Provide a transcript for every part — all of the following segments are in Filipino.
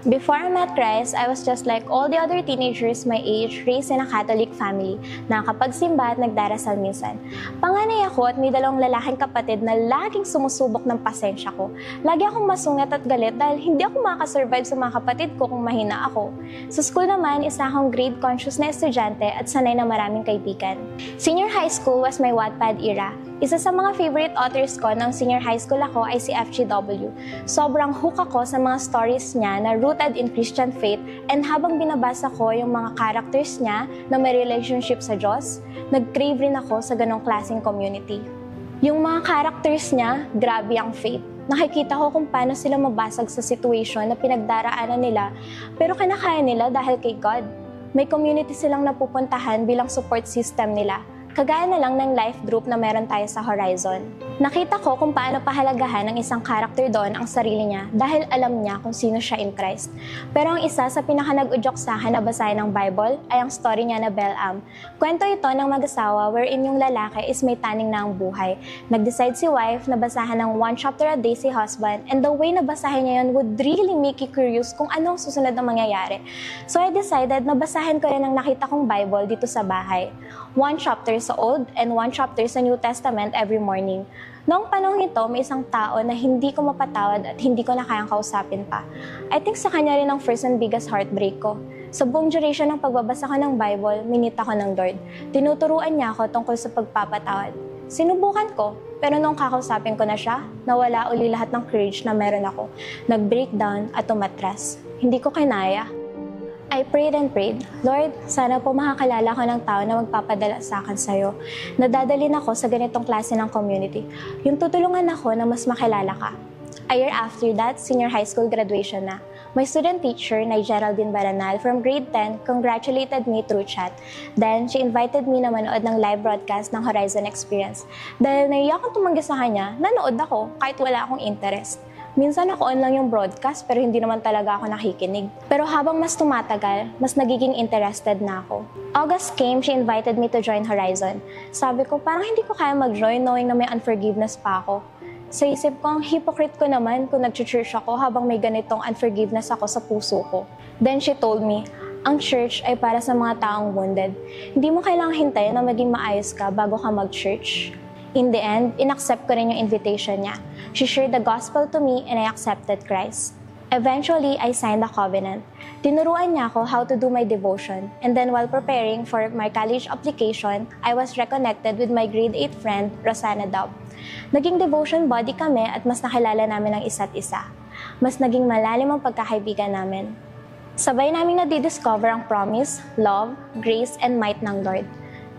Before I met Christ, I was just like all the other teenagers my age, raised in a Catholic family, nakakapagsimba at nagdarasal minsan. Panganay ako at may dalawang lalaking kapatid na laging sumusubok ng pasensya ko. Lagi akong masungit at galit dahil hindi ako makasurvive sa mga kapatid ko kung mahina ako. Sa school naman, isa akong grade conscious na estudyante at sanay na maraming kaibigan. Senior high school was my Wattpad era. Isa sa mga favorite authors ko nung senior high school ako ay si FGW. Sobrang hook ako sa mga stories niya na rooted in Christian faith, and habang binabasa ko yung mga characters niya na may relationship sa Diyos, nag-crave rin ako sa ganong klaseng community. Yung mga characters niya, grabe ang faith. Nakikita ko kung paano sila mabasag sa situation na pinagdaraanan nila, pero kinakaya nila dahil kay God. May community silang napupuntahan bilang support system nila. Kagaya na lang ng life group na meron tayo sa Horizon. Nakita ko kung paano pahalagahan ng isang character doon ang sarili niya dahil alam niya kung sino siya in Christ. Pero ang isa sa pinaka-nag-udyok sa akin na basahin ng Bible ay ang story niya na Balaam. Kwento ito ng mag-asawa wherein yung lalaki is may taning na ang buhay. Nag-decide si wife na basahan ng 1 chapter a day si husband, and the way na basahin niya yun would really make you curious kung ano ang susunod na mangyayari. So I decided na basahin ko rin ang nakita kong Bible dito sa bahay. 1 chapter sa Old and 1 chapter sa New Testament every morning. Noong panahon ito, may isang tao na hindi ko mapatawad at hindi ko na kayang kausapin pa. I think sa kanya rin ang first and biggest heartbreak ko. Sa buong duration ng pagbabasa ko ng Bible, minita ko ng Lord. Tinuturuan niya ako tungkol sa pagpapatawad. Sinubukan ko, pero nung kakausapin ko na siya, nawala uli lahat ng courage na meron ako. Nag-breakdown at umatras. Hindi ko kinaya. I prayed and prayed, Lord, sana po makakalala ko ng tao na magpapadala sa akin sa'yo. Nadadalin ako sa ganitong klase ng community. Yung tutulungan ako na mas makilala ka. A year after that, senior high school graduation na. My student teacher, na Geraldine Baranal, from grade 10, congratulated me through chat. Then, she invited me na manood ng live broadcast ng Horizon Experience. Dahil naiyak akong tumanggi sa kanya, nanood ako kahit wala akong interest. Minsan ako-on lang yung broadcast pero hindi naman talaga ako nakikinig. Pero habang mas tumatagal, mas nagiging interested na ako. August came, she invited me to join Horizon. Sabi ko, parang hindi ko kaya mag-join knowing na may unforgiveness pa ako. Sa isip ko, ang hypocrite ko naman kung nag-church ako habang may ganitong unforgiveness ako sa puso ko. Then she told me, ang church ay para sa mga taong wounded. Hindi mo kailangang hintayin na maging maayos ka bago ka mag-church. In the end, inaccept ko rin yung invitation niya. She shared the gospel to me and I accepted Christ. Eventually, I signed the covenant. Tinuruan niya ako how to do my devotion. And then while preparing for my college application, I was reconnected with my grade 8 friend, Rosana Daub. Naging devotion buddy kami at mas nakilala namin ang isa't isa. Mas naging malalim ang pagkakaibigan namin. Sabay namin nadidiscover ang promise, love, grace, and might ng Lord.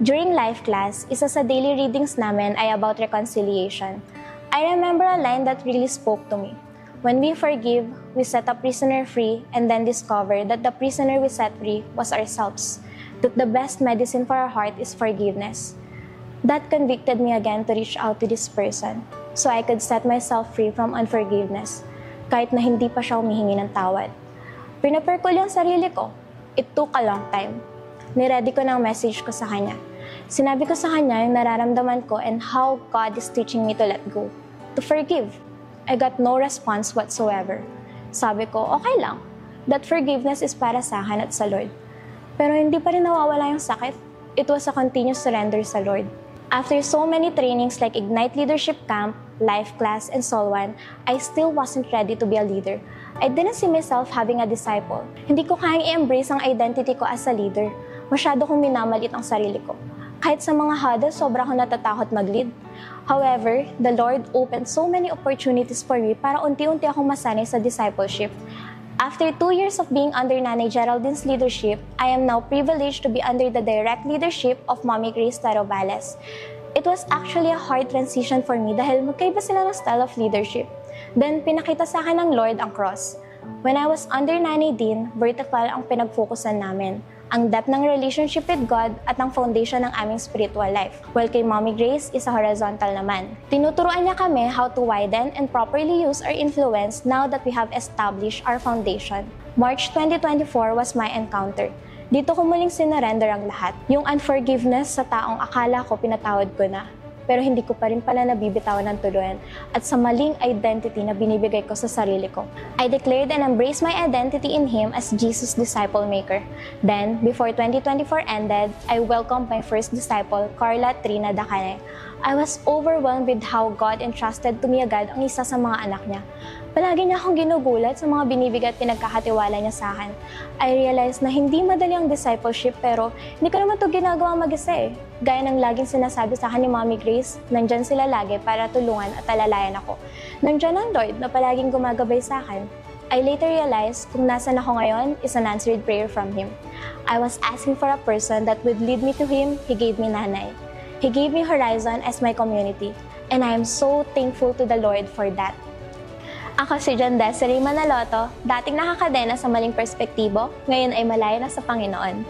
During life class, isa sa daily readings namin ay about reconciliation. I remember a line that really spoke to me. When we forgive, we set a prisoner free and then discover that the prisoner we set free was ourselves. That the best medicine for our heart is forgiveness. That convicted me again to reach out to this person so I could set myself free from unforgiveness kahit na hindi pa siya humihingi ng tawad. Pinapare ko lang sarili ko. It took a long time. Niready ko ng message ko sa kanya. Sinabi ko sa kanya yung nararamdaman ko and how God is teaching me to let go, to forgive. I got no response whatsoever. Sabi ko, okay lang. That forgiveness is para sa akin at sa Lord. Pero hindi pa rin nawawala yung sakit. It was a continuous surrender sa Lord. After so many trainings like Ignite Leadership Camp, Life Class, and Soul One, I still wasn't ready to be a leader. I didn't see myself having a disciple. Hindi ko kayang i-embrace ang identity ko as a leader. Masyado kong minamalit ang sarili ko. Kahit sa mga huddles, sobra akong natatakot mag-lead. However, the Lord opened so many opportunities for me para unti-unti akong masanay sa discipleship. After 2 years of being under Nanay Geraldine's leadership, I am now privileged to be under the direct leadership of Mommy Grace Tarobales. It was actually a hard transition for me dahil magkaiba sila ng style of leadership. Then, pinakita sa akin ng Lord ang cross. When I was under Nanay Dean, vertical ang pinag-focusan namin. Ang depth ng relationship with God at ang foundation ng aming spiritual life. While kay Mommy Grace is a horizontal naman. Tinuturuan niya kami how to widen and properly use our influence now that we have established our foundation. March 2024 was my encounter. Dito ko muling sinurrender ang lahat. Yung unforgiveness sa taong akala ko pinatawad ko na. pero hindi ko pa rin pala nabibitawan ng tuluyan at sa maling identity na binibigay ko sa sarili ko. I declared and embraced my identity in Him as Jesus' disciple maker. Then, before 2024 ended, I welcomed my first disciple, Carla Trina Dacane. I was overwhelmed with how God entrusted to me agad ang isa sa mga anak niya. Palagi niya akong ginugulat sa mga binibigay at pinagkakatiwala niya sa akin. I realized na hindi madali ang discipleship pero hindi ko naman ito ginagawa mag-isa eh. Gaya ng laging sinasabi sa akin ni Mommy Grace, nandyan sila lagi para tulungan at alalayan ako. Nandyan ang Lord na palaging gumagabay sa akin. I later realized kung nasan ako ngayon is an answered prayer from Him. I was asking for a person that would lead me to Him, He gave me Nanay. He gave me Horizon as my community, and I am so thankful to the Lord for that. Ako si John Desiree Manaloto, dating nakakadena sa maling perspektibo, ngayon ay malaya na sa Panginoon.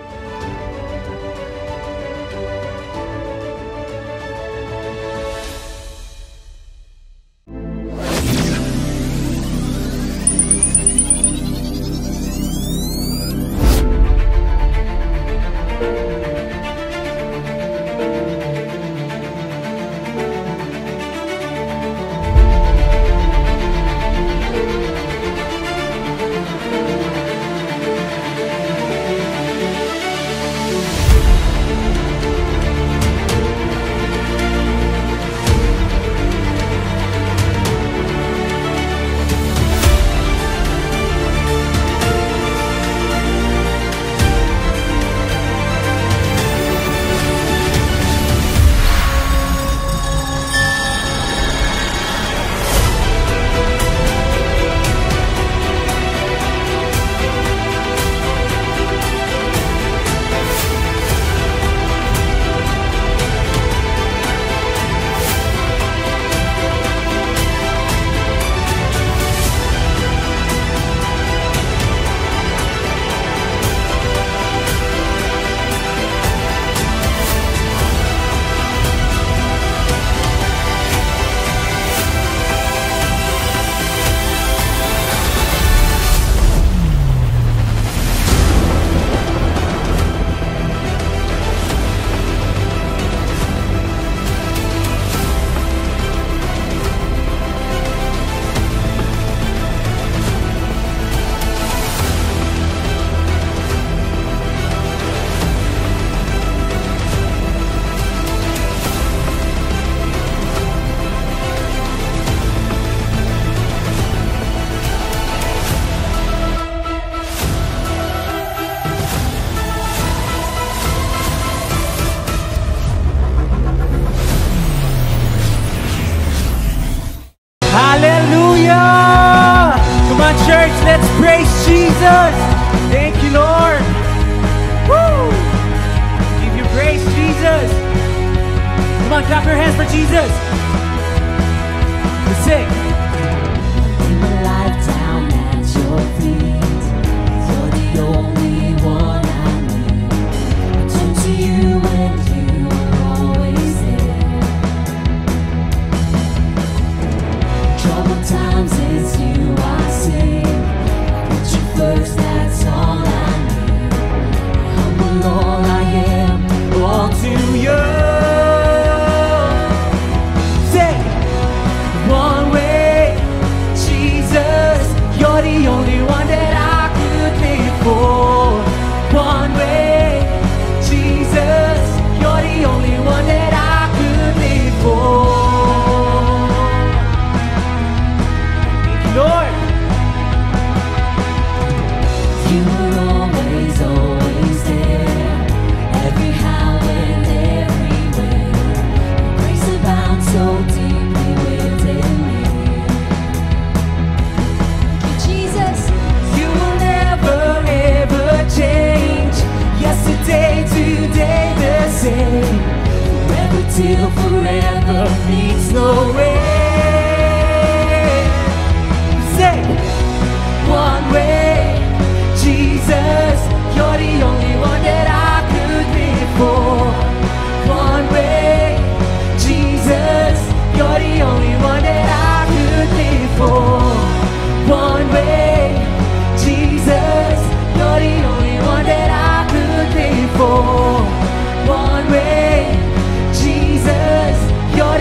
Hallelujah! Come on, church, let's praise Jesus. Thank you, Lord. Woo! Give you praise, Jesus. Come on, clap your hands for Jesus. Let's sing. Lay my life down at your feet. You're the only one I need. I turn to you and you are always there. Troubled times, it's you I see. Put you first, that's all I need. Humble all I am, all to you. Say, one way, Jesus, you're the only one that I could live for. One way, Jesus, you're the only one that I could live for. Lord, You were always, always there. Every how and everywhere. Grace abound so deeply within me. Jesus, you will never ever change. Yesterday, today, the same. forever till forever Meets no way. Say, one way, Jesus, you're the only one that I could live for. One way, Jesus, you're the only one that I could live for. One way, Jesus, you're the only one that I could live for. One way, Jesus, you're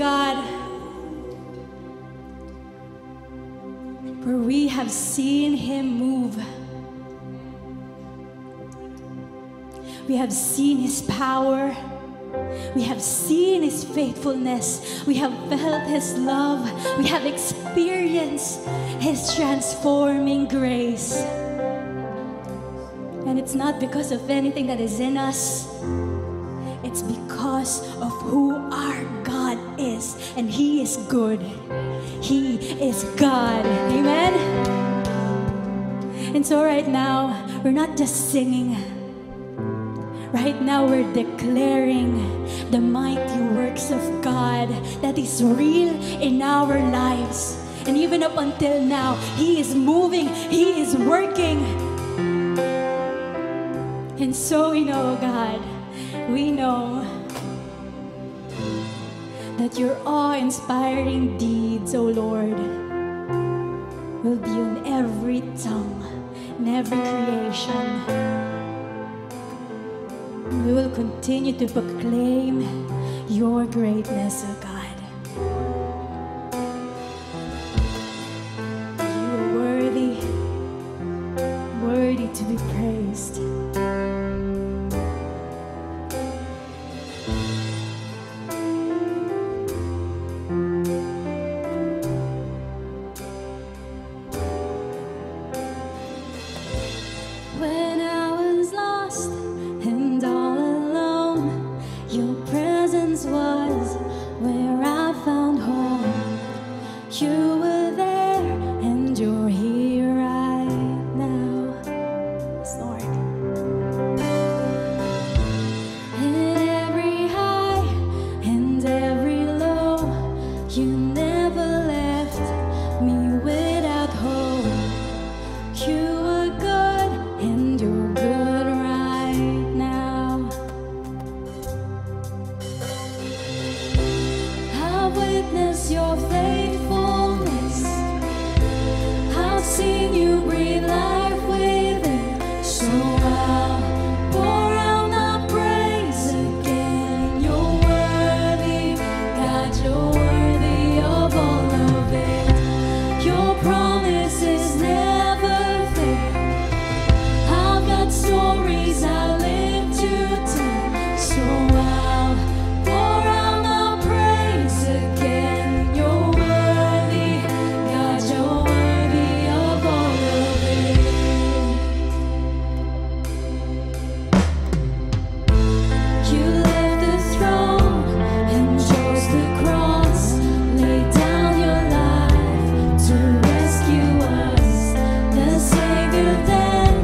God, for we have seen Him move. We have seen His power. We have seen His faithfulness. We have felt His love. We have experienced His transforming grace. And it's not because of anything that is in us. It's because of who our God is. And He is good. He is God. Amen? And so right now, we're not just singing. Right now, we're declaring the mighty works of God that is real in our lives. And even up until now, He is moving, He is working. And so we know, God, we know that your awe-inspiring deeds, O Lord, will be on every tongue, in every creation. We will continue to proclaim your greatness, O God. You are worthy, worthy to be praised. When I was lost and all alone, your presence was where I found home. You were there and you're here right now. Yes, Lord. In every high and every low, you never left me without hope. You were good and you're good right now. I've witnessed your faithfulness. I've seen you breathe life within. So I'll pour out my praise again. You're worthy, God, you're worthy of all of it. Your promises never fail. I've got stories I live to tell, so I'll pour out my praise again. You're worthy, God, you're worthy of all of it. You left the throne and chose the cross, laid down your life to rescue us. The Savior then,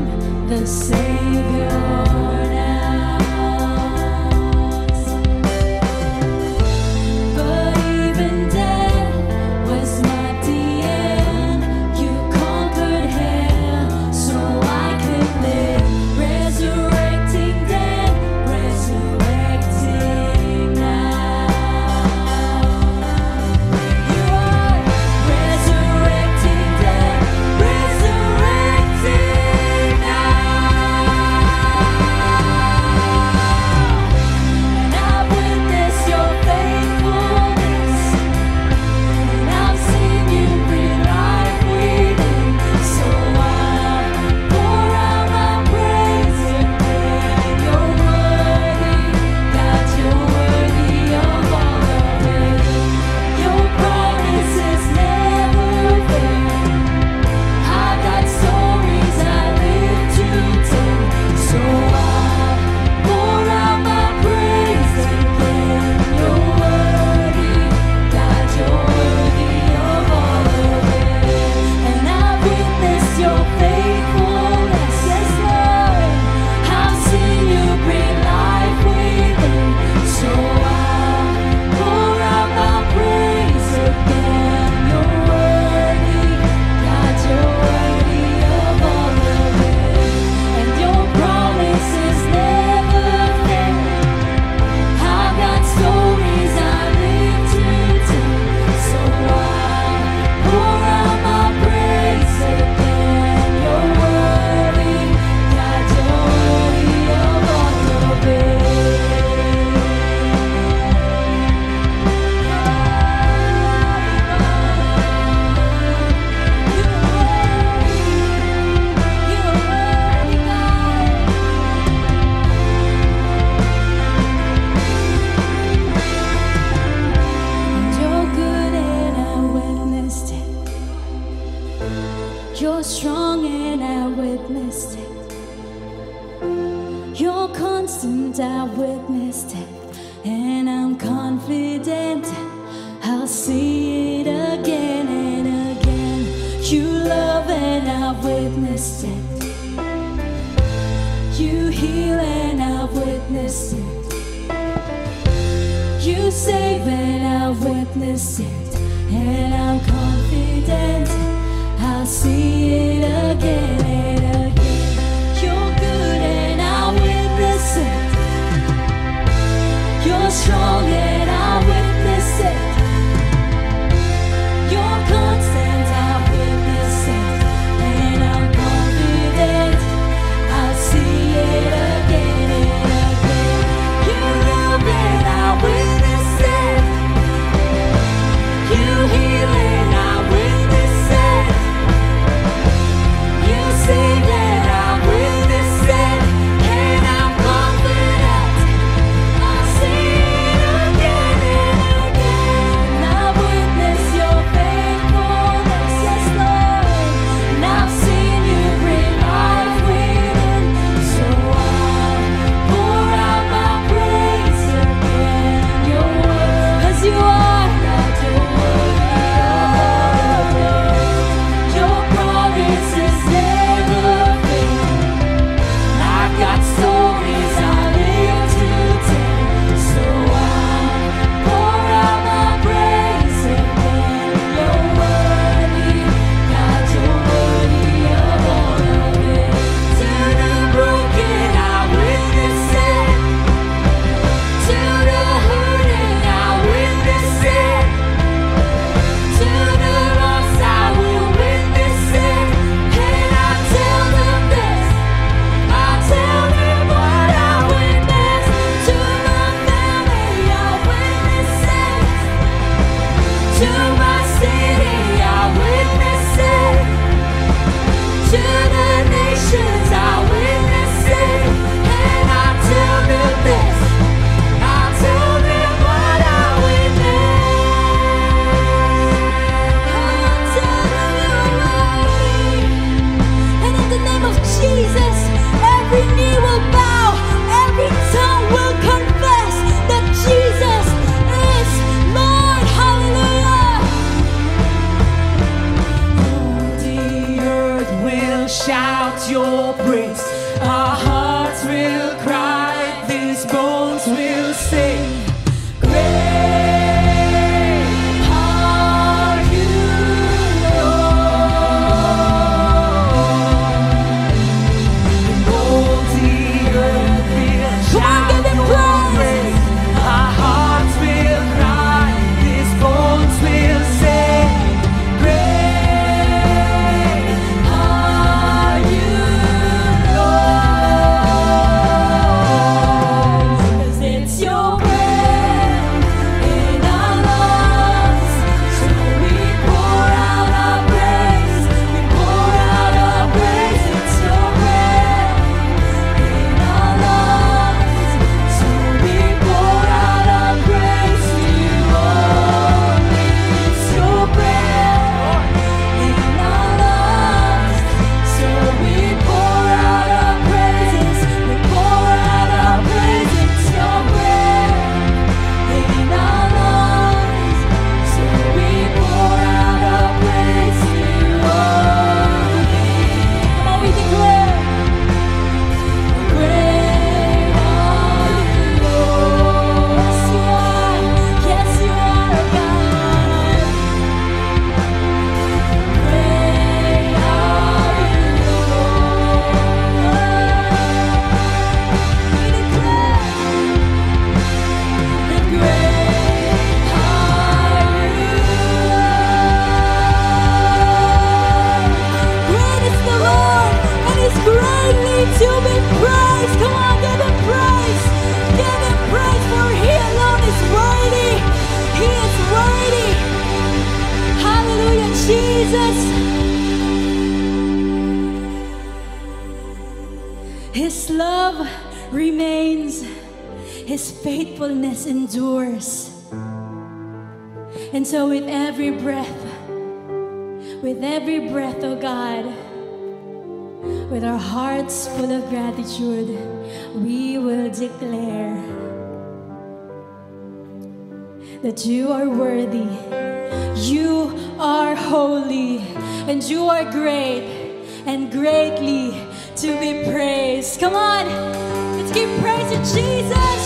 the Savior now. But even death was not the end. You conquered hell so I could live, resurrecting dead, resurrecting now. You are resurrecting dead, resurrecting now. You're strong and I witnessed it. You're constant, I witnessed it. And I'm confident I'll see it again and again. You love and I've witnessed it. You heal and I've witnessed it. You save and I've witnessed it. And I'm confident I'll see it again and again. You're good and I'll witness it. You're strong and I'll witness it. You're constant, I'll witness it. And I'm confident I'll see it again and again. You love and I'll witness it. You heal and I'll witness it. You save and I'll witness it. And I'm confident I'll see it again and again. And I've witnessed your faithfulness, yes Lord. And I've seen you bring life within. So I'll pour out my praise again. Your word, 'cause you are God, you're worthy of it. Your promises never fail. I've got stories I live to tell, so I'll pour out my praise again. You're worthy, God, you're worthy of all of it. To the broken, I witness it. To the hurting, I witness it. To the lost, I will witness it. And I tell them this, I tell them what I witnessed. To my family, I witness it. To my city, I witness it. To the nations, I witness it. And I tell them this, I tell them what I witnessed. I tell them you're worthy. And in the name of Jesus, every knee will bow, every tongue will confess that Jesus is Lord. Hallelujah. The earth will shout your praise. Our hearts will cry. These bones will sing. Great are you, Lord. And all the earth will Come on, shout give him your praise. praise. Our hearts will cry. These bones will sing. Great are you, Lord. 'Cause it's your breath in our lungs, so we pour out our praise. We pour out our praise. It's your breath in our lungs, so we pour out our praise to you only. It's your breath in our lungs, so we pour out our praises. We pour out our praise. It's your breath in our lungs, so we pour out our praise to you only. Come on, we declare, great are you, Lord. Yes, you are. Yes, you are, God. Great are you, Lord. We declare that great are you, Lord. Great is the Lord, and He's greatly to be praised. Come on, give Him praise. Give Him praise, for He alone is worthy. He is worthy. Hallelujah, Jesus. His love remains, His faithfulness endures. And so, with every breath, with every breath, oh God, with our hearts full of gratitude, we will declare that you are worthy, you are holy, and you are great and greatly to be praised. Come on, let's keep praising Jesus,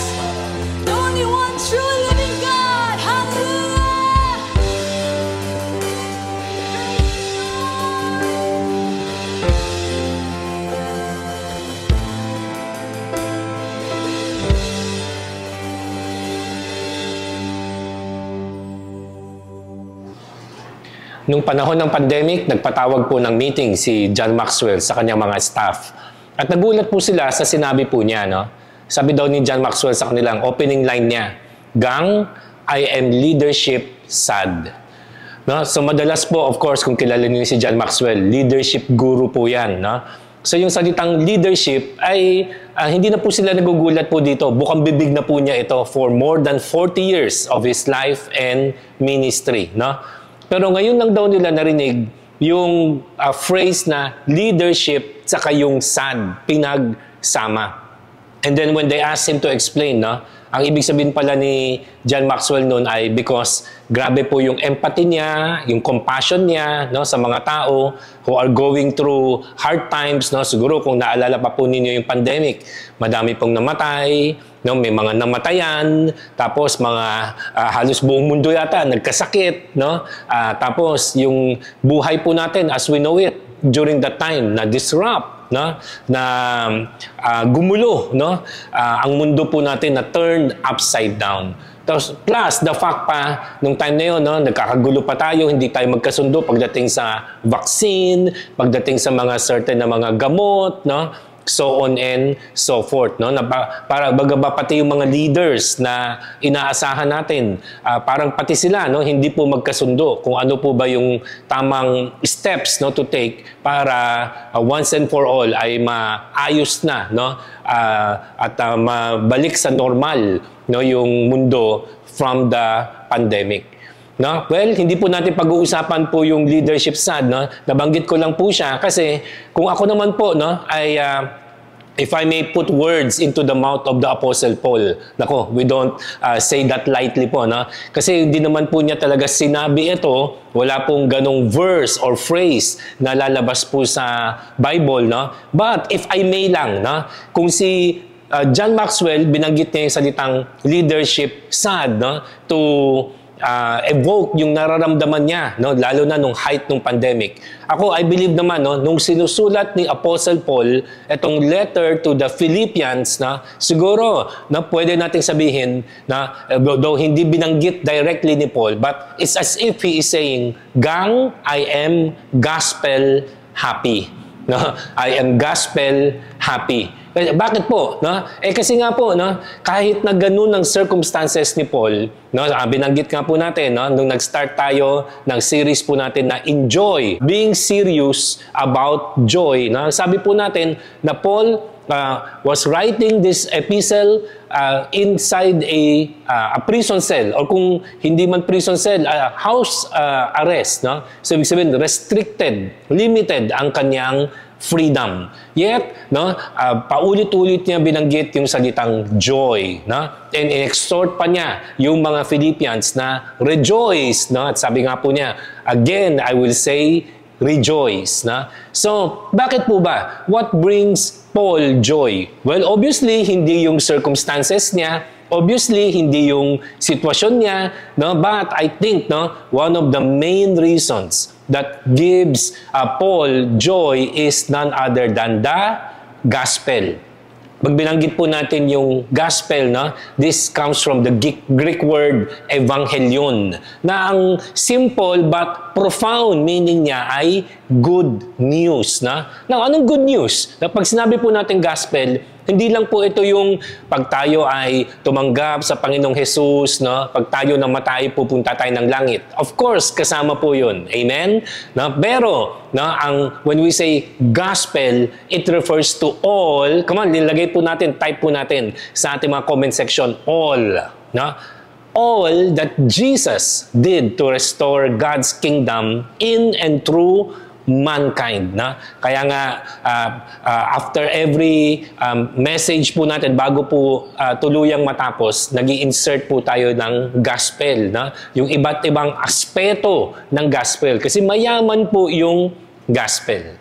the only one true living God. Hallelujah. Nung panahon ng pandemic, nagpatawag po ng meeting si John Maxwell sa kanyang mga staff. At nagulat po sila sa sinabi po niya, no? Sabi daw ni John Maxwell sa kanilang opening line niya, "Gang, I am leadership sad." No? So madalas po, of course, kung kilala niyo si John Maxwell, leadership guru po yan. No? So yung salitang leadership ay hindi na po sila nagugulat po dito. Bukang bibig na po niya ito for more than 40 years of his life and ministry. No? Pero ngayon lang daw nila narinig yung phrase na leadership tsaka yung sad, pinagsama. And then when they asked him to explain, no, ang ibig sabihin pala ni John Maxwell noon ay because grabe po yung empathy niya, yung compassion niya, no, sa mga tao who are going through hard times. No? Siguro kung naalala pa po ninyo yung pandemic, madami pong namatay, no, may mga namatayan, tapos mga halos buong mundo yata nagkasakit, no? Tapos yung buhay po natin as we know it during that time na disrupt, no? Na gumulo, no? Ang mundo po natin na turned upside down. Tapos plus the fact pa nung time na yun, no, nagkakagulo pa tayo, hindi tayo magkasundo pagdating sa vaccine, pagdating sa mga certain na mga gamot, no? So on and so forth, no? Na para bagaba pati yung mga leaders na inaasahan natin, parang pati sila, no, hindi po magkasundo kung ano po ba yung tamang steps, no, to take para once and for all ay maayos na, no, at mabalik sa normal, no, yung mundo from the pandemic. No? Well, hindi po natin pag-uusapan po yung leadership sad, no? Nabanggit ko lang po siya kasi kung ako naman po, no, ay if I may put words into the mouth of the Apostle Paul, nako, we don't say that lightly po, no? Kasi hindi naman po niya talaga sinabi ito, wala pong ganong verse or phrase na lalabas po sa Bible, no? But if I may lang, no, kung si John Maxwell binanggit niya yung salitang leadership sad, no, to evoke yung nararamdaman niya, no, lalo na nung height ng pandemic. Ako, I believe naman, no, nung sinusulat ni Apostle Paul itong letter to the Philippians, na siguro na pwede nating sabihin na though hindi binanggit directly ni Paul, but it's as if he is saying, "Gang, I am gospel happy." No? I am gospel happy. Bakit po? No? Kasi nga po, no, kahit na ganun ang circumstances ni Paul, no, binanggit nga po natin, no, nung nag-start tayo ng series po natin na Enjoy, being serious about joy. No? Sabi po natin na Paul was writing this epistle inside a prison cell, or kung hindi man prison cell, house arrest. No? So, ibig sabihin, restricted, limited ang kanyang freedom. Yet, no, paulit-ulit niya binanggit yung salitang joy, no? And in-exhort pa niya yung mga Philippians na rejoice, no? At sabi nga po niya, again, I will say, rejoice, no? So, bakit po ba? What brings Paul joy? Well, obviously, hindi yung circumstances niya, obviously, hindi yung sitwasyon niya, no? But I think, no, one of the main reasons that gives Paul joy is none other than the gospel. Pag binanggit po natin yung gospel, no, this comes from the Greek word evangelion, na ang simple but profound meaning niya ay good news. No? Now, anong good news? Na pag sinabi po natin gospel, hindi lang po ito yung pag tayo ay tumanggap sa Panginoong Jesus, no? Pag tayo namatay, pupunta tayo ng langit. Of course, kasama po yun. Amen? No? Pero, no, when we say gospel, it refers to all. Come on, nilagay po natin, type po natin sa ating mga comment section, all. No? all that Jesus did to restore God's kingdom in and through mankind. Na? Kaya nga, after every message po natin, bago po tuluyang matapos, nag-i-insert po tayo ng gospel. Na? Yung iba't ibang aspeto ng gospel. Kasi mayaman po yung gospel.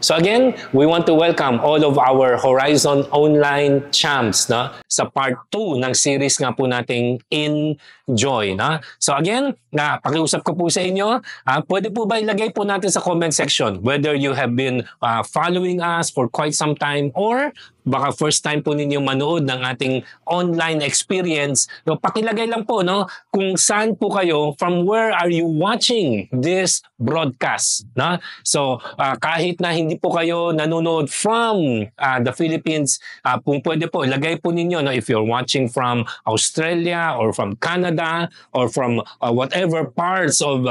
So again, we want to welcome all of our Horizon Online champs sa part 2 ng series nga po nating Enjoy. So again, pakiusap ko po sa inyo, pwede po ba ilagay po natin sa comment section whether you have been following us for quite some time or baka first time po ninyo manood ng ating online experience. Pakilagay lang po kung saan po kayo, from where are you watching this broadcast. So kahit na hindi po kayo nanonood from the Philippines, pwede po ilagay po ninyo if you're watching from Australia or from Canada or from whatever parts of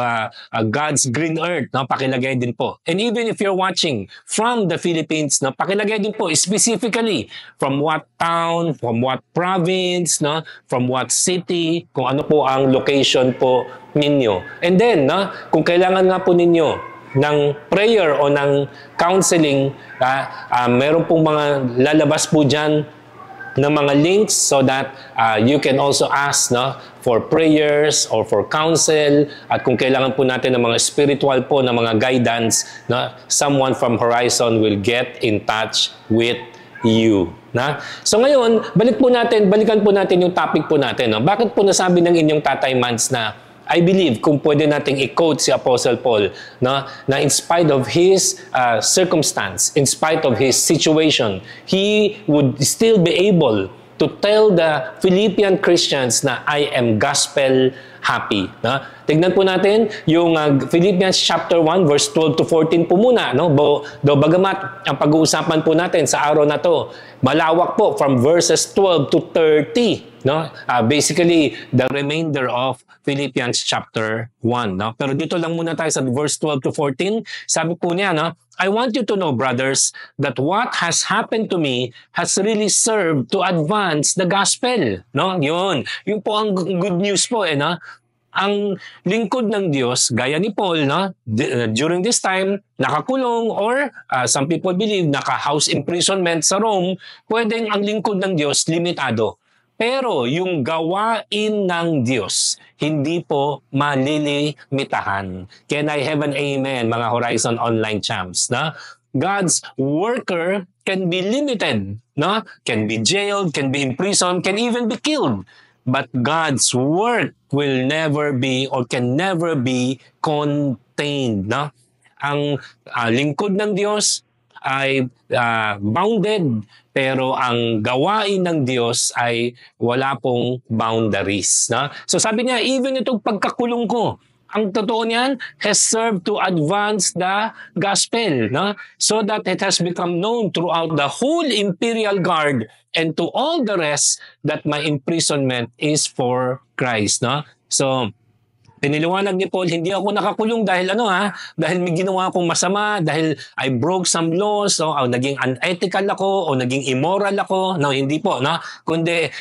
God's green earth, pakilagay din po. And even if you're watching from the Philippines, pakilagay din po specifically from what town, from what province, from what city, kung ano po ang location po ninyo. And then, kung kailangan nga po ninyo ng prayer o ng counseling, meron pong mga lalabas po dyan ng mga links so that you can also ask for prayers or for counsel, at kung kailangan po natin ng mga spiritual po na mga guidance, someone from Horizon will get in touch with you. So ngayon, balikan po natin yung topic po natin. Bakit po nasabi ng inyong Tatay Mans na I believe kung pwede nating i-quote si Apostle Paul na in spite of his circumstance, in spite of his situation, he would still be able to tell the Philippian Christians na I am gospel happy. Tignan po natin yung Philippians chapter 1 verse 12 to 14 po muna. Bagamat ang pag-uusapan po natin sa araw na to, malawak po from verses 12 to 30. Basically, the remainder of Philippians chapter 1. Pero dito lang muna tayo sa verse 12 to 14. Sabi po niya, I want you to know, brothers, that what has happened to me has really served to advance the gospel. Yun po ang good news po. Ang lingkod ng Diyos, gaya ni Paul, during this time, nakakulong or some people believe naka-house imprisonment sa Rome, pwedeng ang lingkod ng Diyos limitado. Pero yung gawain ng Diyos, hindi po malilimitahan. Can I have an amen, mga Horizon Online champs? God's worker can be limited, can be jailed, can be imprisoned, can even be killed. But God's work will never be or can never be contained. Ang lingkod ng Diyos ay bounded, pero ang gawain ng Diyos ay wala pong boundaries. So sabi niya, even itong pagkakulong ko, ang totoo niyan, has served to advance the gospel, so that it has become known throughout the whole imperial guard and to all the rest that my imprisonment is for Christ. So, piniliwanag ni Paul, hindi ako nakakulong dahil dahil may ginawa akong masama, dahil I broke some laws, naging unethical ako, o naging immoral ako. Hindi po, kundi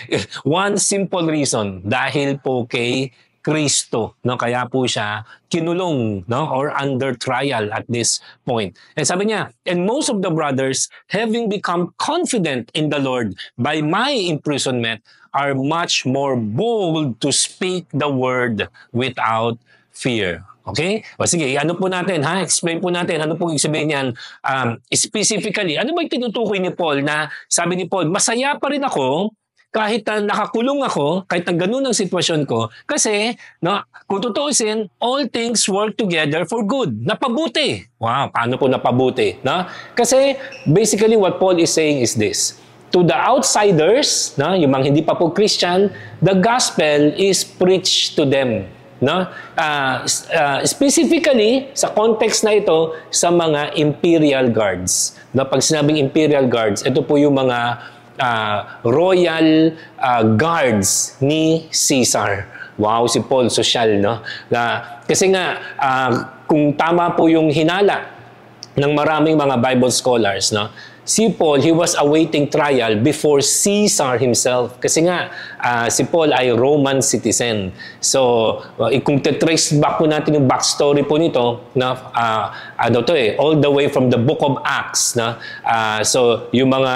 one simple reason, dahil po kay Kristo. Kaya po siya kinulong or under trial at this point. And sabi niya, and most of the brothers, having become confident in the Lord by my imprisonment, are much more bold to speak the word without fear. Okay? O sige, ano po natin, explain po natin, ano po ibig sabihin niyan specifically. Ano ba yung tinutukoy ni Paul na sabi ni Paul, masaya pa rin ako kahit nakakulong ako, kahit na ganun ang sitwasyon ko, kasi, kung tutuusin, all things work together for good. Napabuti. Wow, paano po napabuti? Kasi, basically, what Paul is saying is this. To the outsiders, yung mga hindi pa po Christian, the gospel is preached to them. Specifically, sa context na ito, sa mga imperial guards. Pag sinabing imperial guards, ito po yung mga royal guards ni Caesar. Wow, si Paul, social, kasi nga, kung tama po yung hinala ng maraming mga Bible scholars, Si Paul, he was awaiting trial before Caesar himself. Kasi nga, si Paul ay Roman citizen. So, kung trace back po natin yung backstory po nito, na, all the way from the book of Acts. Na, so, yung mga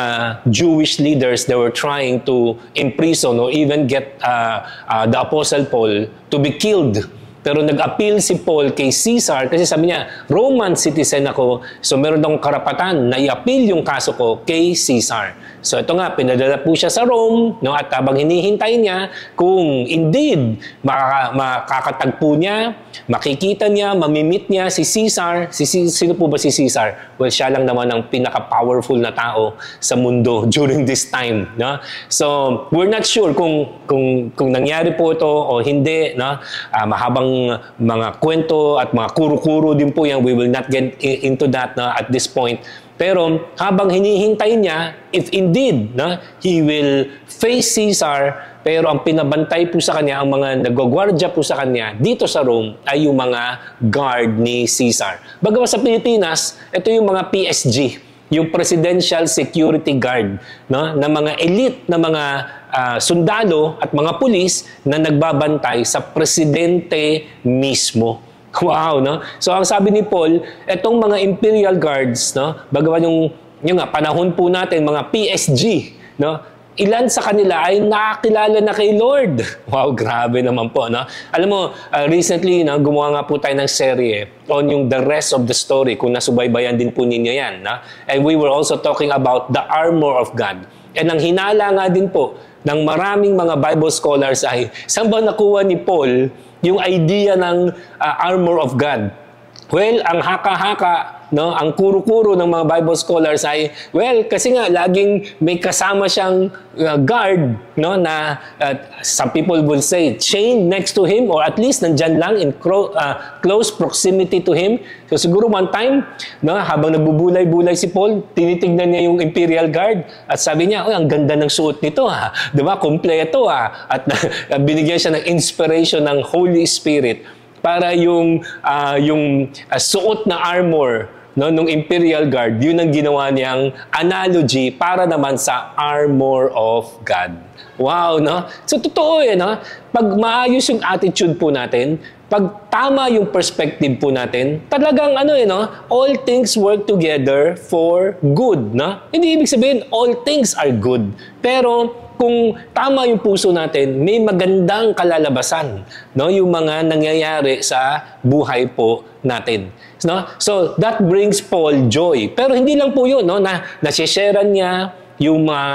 Jewish leaders, they were trying to imprison or even get the Apostle Paul to be killed. Pero nag-appeal si Paul kay Caesar kasi sabi niya, Roman citizen ako, so meron akong karapatan na i-appeal yung kaso ko kay Caesar. So ito nga, pinadala po siya sa Rome, no? At habang hinihintay niya kung indeed makakatagpo niya, makikita niya, mamimit niya si Caesar. Sino po ba si Caesar? Well, siya lang naman ang pinaka-powerful na tao sa mundo during this time. No? So, we're not sure kung nangyari po ito o hindi. No? Mahabang mga kwento at mga kuro-kuro din po yan. We will not get into that at this point. Pero habang hinihintay niya, if indeed he will face Caesar, pero ang pinabantay po sa kanya, ang mga nagwagwardya po sa kanya dito sa Rome ay yung mga guard ni Caesar. Bagaman sa Pilipinas, ito yung mga PSG, yung Presidential Security Guard, no? Na mga elite na mga sundalo at mga pulis na nagbabantay sa presidente mismo. Wow, no? So ang sabi ni Paul, etong mga Imperial Guards, no, bagaman yung panahon po natin, mga PSG, no, ilan sa kanila ay nakakilala na kay Lord. Wow, grabe naman po, no? Alam mo, recently, no, gumawa nga po tayo ng serye on yung the rest of the story, kung nasubaybayan din po ninyo yan, no? And we were also talking about the armor of God. And ang hinala nga din po ng maraming mga Bible scholars ay, saan ba nakuha ni Paul yung idea ng armor of God? Well, ang haka-haka, no, ang kuro-kuro ng mga Bible scholars ay, well, kasi nga laging may kasama siyang guard, no, na some people will say chained next to him or at least nandyan lang in close proximity to him. So siguro one time, no, habang nagbubulay-bulay si Paul, tinitignan niya yung Imperial Guard at sabi niya, ang ganda ng suot nito, ha. Diba? Kompleto, ha. At binigyan siya ng inspiration ng Holy Spirit para yung suot na armor, no, nung Imperial Guard, yun ang ginawa niyang analogy para naman sa armor of God. Wow, no? So, totoo no? Pag maayos yung attitude po natin, pag tama yung perspective po natin, talagang no? All things work together for good, no? Hindi ibig sabihin, all things are good. Pero, kung tama yung puso natin, may magandang kalalabasan, no? Yung mga nangyayari sa buhay po natin. No? So, that brings Paul joy. Pero hindi lang po yun, no? Nasisharean niya yung mga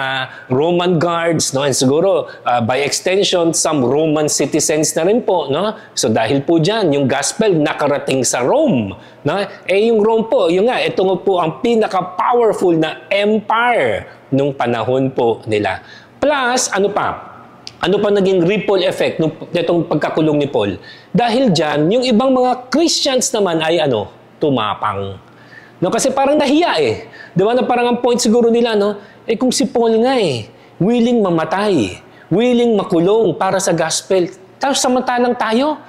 Roman guards, no? And siguro, by extension, some Roman citizens na rin po, no? So, dahil po dyan, yung gospel nakarating sa Rome, no? Yung Rome po, yung nga, ito po ang pinaka-powerful na empire nung panahon po nila. Plus, ano pa? Ano pa naging ripple effect nitong pagkakulong ni Paul? Dahil dyan, yung ibang mga Christians naman ay tumapang. No, kasi parang nahiya Di ba na parang ang point siguro nila, no? Kung si Paul nga willing mamatay, willing makulong para sa gospel, tapos samantalang tayo,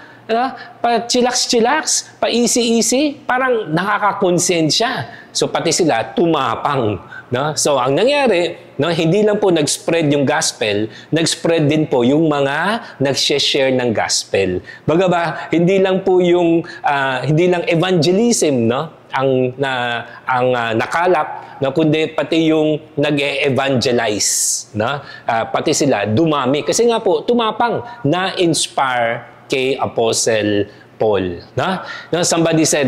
pa chillax, pa easy, parang nakakakonsensya. So pati sila tumapang. No? So ang nangyari, no, hindi lang po nag-spread yung gospel, nag-spread din po yung mga nag-share ng gospel. Baga ba, hindi lang po yung hindi lang evangelism, no, ang nakalap, no, kundi pati yung nag-evangelize, no? Pati sila dumami kasi nga po tumapang na-inspire kay Apostle Paul. Somebody said,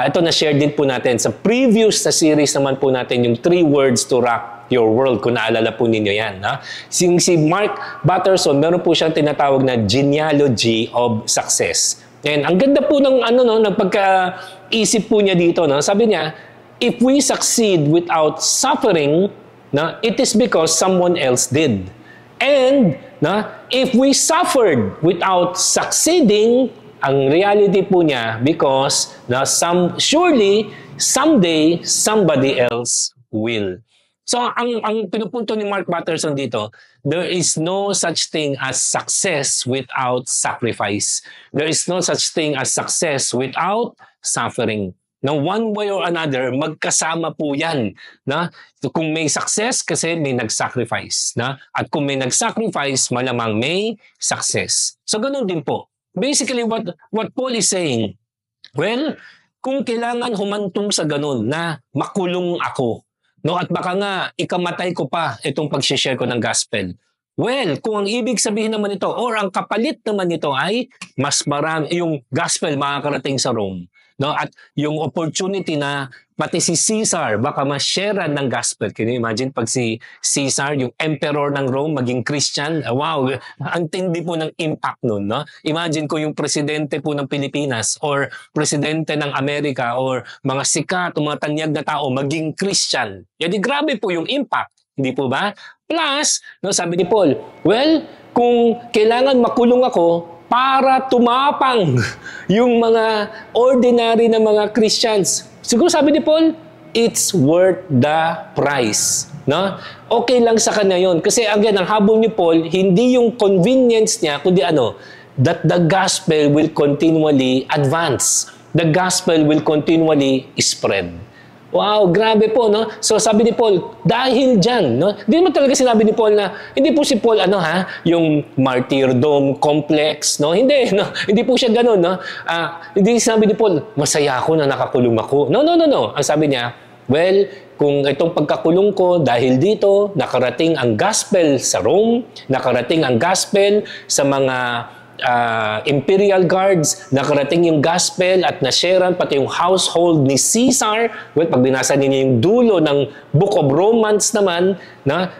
ito na-share din po natin sa previous na series naman po natin, yung 3 words to rock your world, kung naalala po ninyo yan. Si Mark Batterson, meron po siyang tinatawag na genealogy of success. And ang ganda po ng ng pagka-isip po niya dito. Sabi niya, if we succeed without suffering, it is because someone else did. And if we suffered without succeeding, ang reality po niya, because surely, someday, somebody else will. So, ang pinupunto ni Mark Batterson dito, there is no such thing as success without sacrifice. There is no such thing as success without suffering. na one way or another, magkasama po yan. Na? Kung may success, kasi may nag-sacrifice. Na? At kung may nag-sacrifice, malamang may success. So, ganun din po. Basically, what Paul is saying, well, kung kailangan humantong sa ganun na makulong ako, no? At baka nga, ikamatay ko pa itong pag-share ko ng gospel. Well, kung ang ibig sabihin naman ito, or ang kapalit naman nito ay mas marami, yung gospel makakarating sa Rome. No? At yung opportunity na pati si Caesar baka ma-sharean ng gospel. Can you imagine pag si Caesar, yung emperor ng Rome, maging Christian? Wow, ang tindi po ng impact nun. No? Imagine ko yung presidente po ng Pilipinas or presidente ng Amerika or mga sikat o mga tanyag na tao maging Christian. Yadi grabe po yung impact. Hindi po ba? Plus, no, sabi ni Paul, well, kung kailangan makulong ako, para tumapang yung mga ordinary na mga Christians. Siguro sabi ni Paul, it's worth the price. No? Okay lang sa kanya yun. Kasi again, ang habol ni Paul, hindi yung convenience niya, kundi that the gospel will continually advance. The gospel will continually spread. Wow, grabe po, no? So sabi ni Paul, dahil dyan, no? Hindi naman talaga sinabi ni Paul na, hindi po si Paul, yung martyrdom complex, no? Hindi, no? Hindi po siya ganun, no? Hindi sinabi ni Paul, masaya ako na nakakulong ako. No. Ang sabi niya, well, kung itong pagkakulong ko, dahil dito, nakarating ang gospel sa Rome, nakarating ang gospel sa mga imperial guards, nakarating yung gospel at nasharean pati yung household ni Caesar. Well, pag binasa ninyo yung dulo ng Book of Romans naman,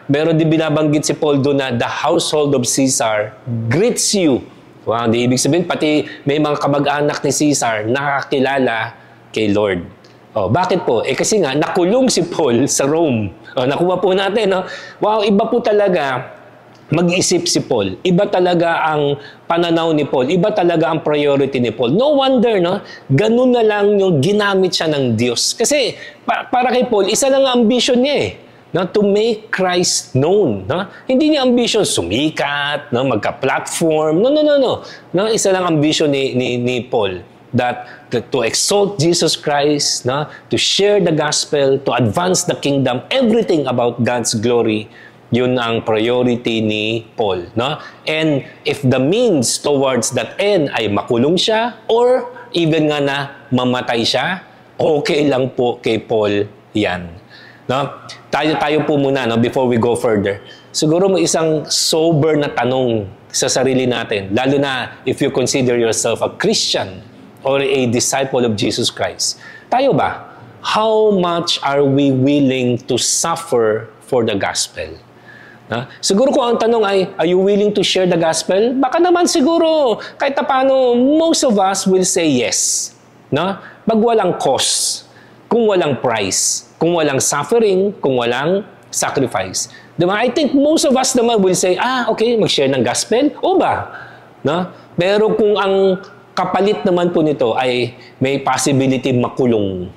meron din binabanggit si Paul doon na the household of Caesar greets you. Wow, di ibig sabihin, pati may mga kamag-anak ni Caesar nakakilala kay Lord. Bakit po? Kasi nga, nakulong si Paul sa Rome. Nakuha po natin, no? Wow, iba po talaga mag-isip si Paul. Iba talaga ang pananaw ni Paul. Iba talaga ang priority ni Paul. No wonder, no? Ganun na lang yung ginamit siya ng Diyos. Kasi para kay Paul, isa lang ang ambition niya no? To make Christ known. No? Hindi niya ambition sumikat, no? Magka-platform. No? Isa lang ambition ni Paul. That to exalt Jesus Christ, no? To share the gospel, to advance the kingdom, everything about God's glory. Yun ang priority ni Paul. No? And if the means towards that end ay makulong siya or even nga na mamatay siya, okay lang po kay Paul yan. No? Tayo po muna before we go further. Siguro mo isang sober na tanong sa sarili natin, lalo na if you consider yourself a Christian or a disciple of Jesus Christ. Tayo ba? How much are we willing to suffer for the gospel? Siguro kung ang tanong ay, are you willing to share the gospel? Baka naman siguro, kahit paano, most of us will say yes. No? Pag walang cost, kung walang price, kung walang suffering, kung walang sacrifice. Diba? I think most of us naman will say, okay, mag-share ng gospel. O ba? No? Pero kung ang kapalit naman po nito ay may possibility makulong,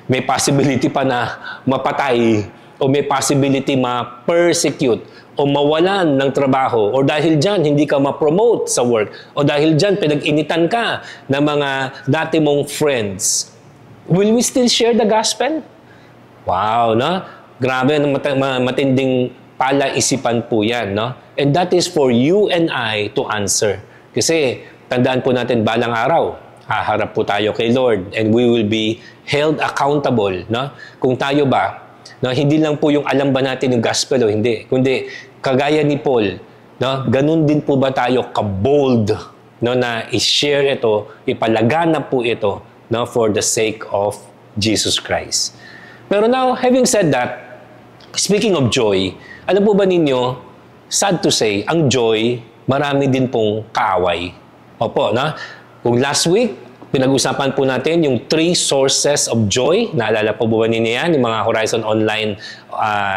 may possibility pa na mapatay, o may possibility ma-persecute, o mawalan ng trabaho, o dahil dyan hindi ka ma-promote sa work, o dahil dyan pinag-initan ka ng mga dati mong friends, will we still share the gospel? Wow, no? Grabe, matinding palaisipan po yan, no? And that is for you and I to answer. Kasi, tandaan po natin, balang araw, haharap po tayo kay Lord, and we will be held accountable, no? Kung tayo ba, no, hindi lang po yung alam ba natin yung gospel o hindi, kundi kagaya ni Paul, no, ganun din po ba tayo ka-bold, no, na i-share ito, ipalaganap po ito, no, for the sake of Jesus Christ. Pero now, having said that, speaking of joy, alam po ba ninyo, sad to say, ang joy, marami din pong kaaway. Opo, no? Kung last week, pinag-usapan po natin yung 3 sources of joy. Naalala po ba ninyo yan? Yung mga Horizon Online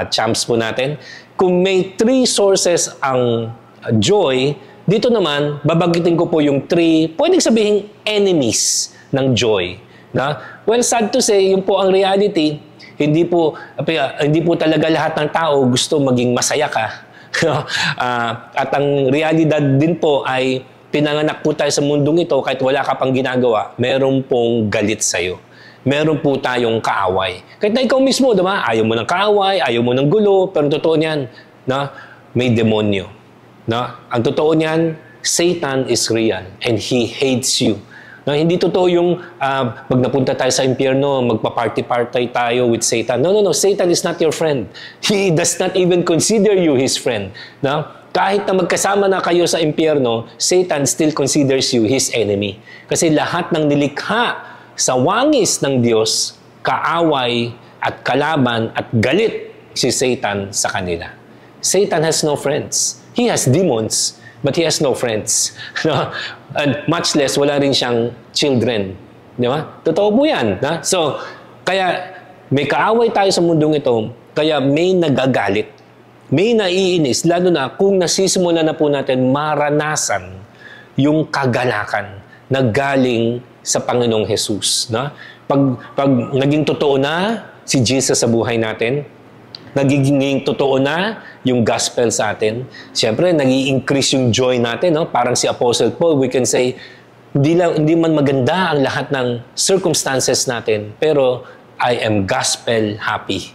champs po natin. Kung may 3 sources ang joy, dito naman, babanggitin ko po yung 3, pwedeng sabihin enemies ng joy. Na? Well, sad to say, yun po ang reality. Hindi po talaga lahat ng tao gusto maging masaya ka. At ang realidad din po ay pinanganak po tayo sa mundong ito kahit wala ka pang ginagawa, meron pong galit sa'yo. meron po tayong kaaway. Kahit na ikaw mismo, diba? Ayaw mo ng kaaway, ayaw mo ng gulo, pero totoo niyan, na may demonyo. Na ang totoo niyan, Satan is real and he hates you. Na hindi totoo yung pag napunta tayo sa impyerno, magpa-party-party tayo with Satan. No, Satan is not your friend. He does not even consider you his friend. Na kahit na magkasama na kayo sa impyerno, Satan still considers you his enemy. Kasi lahat ng nilikha sa wangis ng Diyos, kaaway at kalaban at galit si Satan sa kanila. Satan has no friends. He has demons, but he has no friends. And much less, wala rin siyang children. Di ba? Totoo po yan. Ha? So, kaya may kaaway tayo sa mundong ito, kaya may nagagalit. May naiinis, lalo na kung nasisimula na po natin maranasan yung kagalakan na galing sa Panginoong Jesus. No? Pag naging totoo na si Jesus sa buhay natin, nagiging totoo na yung gospel sa atin. Siyempre, nag-i-increase yung joy natin. No? Parang si Apostle Paul, we can say, hindi man maganda ang lahat ng circumstances natin, pero I am gospel happy.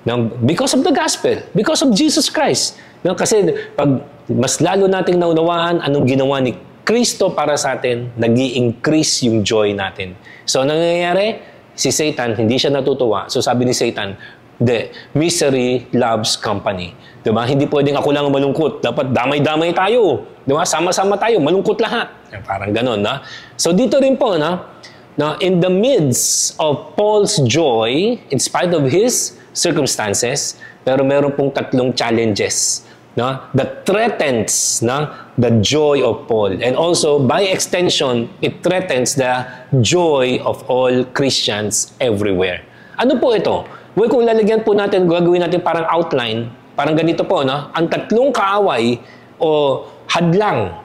No? Because of the gospel, because of Jesus Christ. No? Kasi pag mas lalo nating naunawaan anong ginawa ni Kristo para sa atin, nag-i-increase yung joy natin. So, nangyayari, si Satan, hindi siya natutuwa. So, sabi ni Satan, misery loves company. Diba? Hindi pwedeng ako lang malungkot. Dapat damay-damay tayo. Diba? Sama-sama tayo. Malungkot lahat. Parang ganon. Na? So dito rin po, in the midst of Paul's joy, in spite of his circumstances, pero meron pong tatlong challenges that threatens the joy of Paul. And also, by extension, it threatens the joy of all Christians everywhere. Ano po ito? Well, kung lalagyan po natin, gagawin natin parang outline, parang ganito po, ang tatlong kaaway o hadlang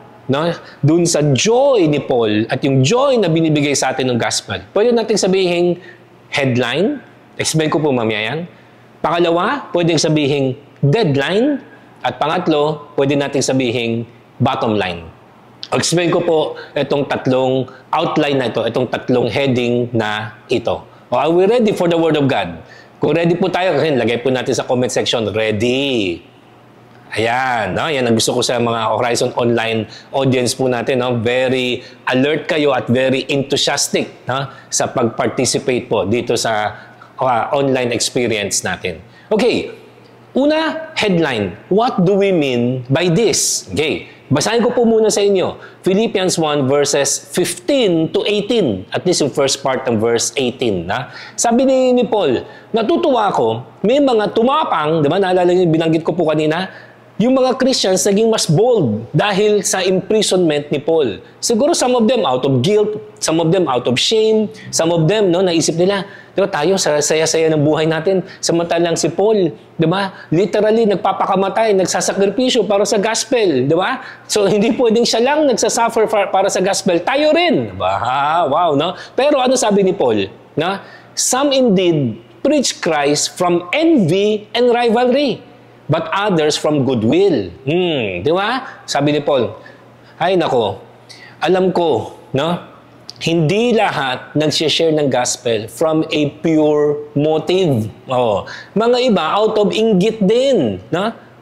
dun sa joy ni Paul at yung joy na binibigay sa atin ng gospel. Pwede natin sabihin headline, explain ko po mamaya yan. Pangalawa, pwede sabihin deadline. At pangatlo, pwede natin sabihin bottom line. Explain ko po itong tatlong outline na ito, itong tatlong heading na ito. Are we ready for the Word of God? Kung ready po tayo, kasi lagay po natin sa comment section, ready. Ayan, yan ang gusto ko sa mga Horizon Online audience po natin. Very alert kayo at very enthusiastic sa pag-participate po dito sa online experience natin. Okay, una, headline. What do we mean by this? Okay, basahin ko po muna sa inyo. Philippians 1 verses 15 to 18. At least yung first part ng verse 18. Sabi ni Paul, natutuwa ako, may mga tumapang, diba, naalala niyo, binanggit ko po kanina, yung mga Christians naging mas bold dahil sa imprisonment ni Paul. Siguro some of them out of guilt, some of them out of shame, some of them, naisip nila, diba, tayo, saya-saya ng buhay natin, samantalang si Paul, diba, literally nagpapakamatay, nagsasakripisyo para sa gospel, diba? So, hindi pwedeng siya lang nagsasuffer para sa gospel, tayo rin. Diba? Wow, no? Pero ano sabi ni Paul? Some indeed preach Christ from envy and rivalry, but others from goodwill. Di ba? Sabi ni Paul, ay nako, alam ko, hindi lahat nagsishare ng gospel from a pure motive. Mga iba, out of inggit din.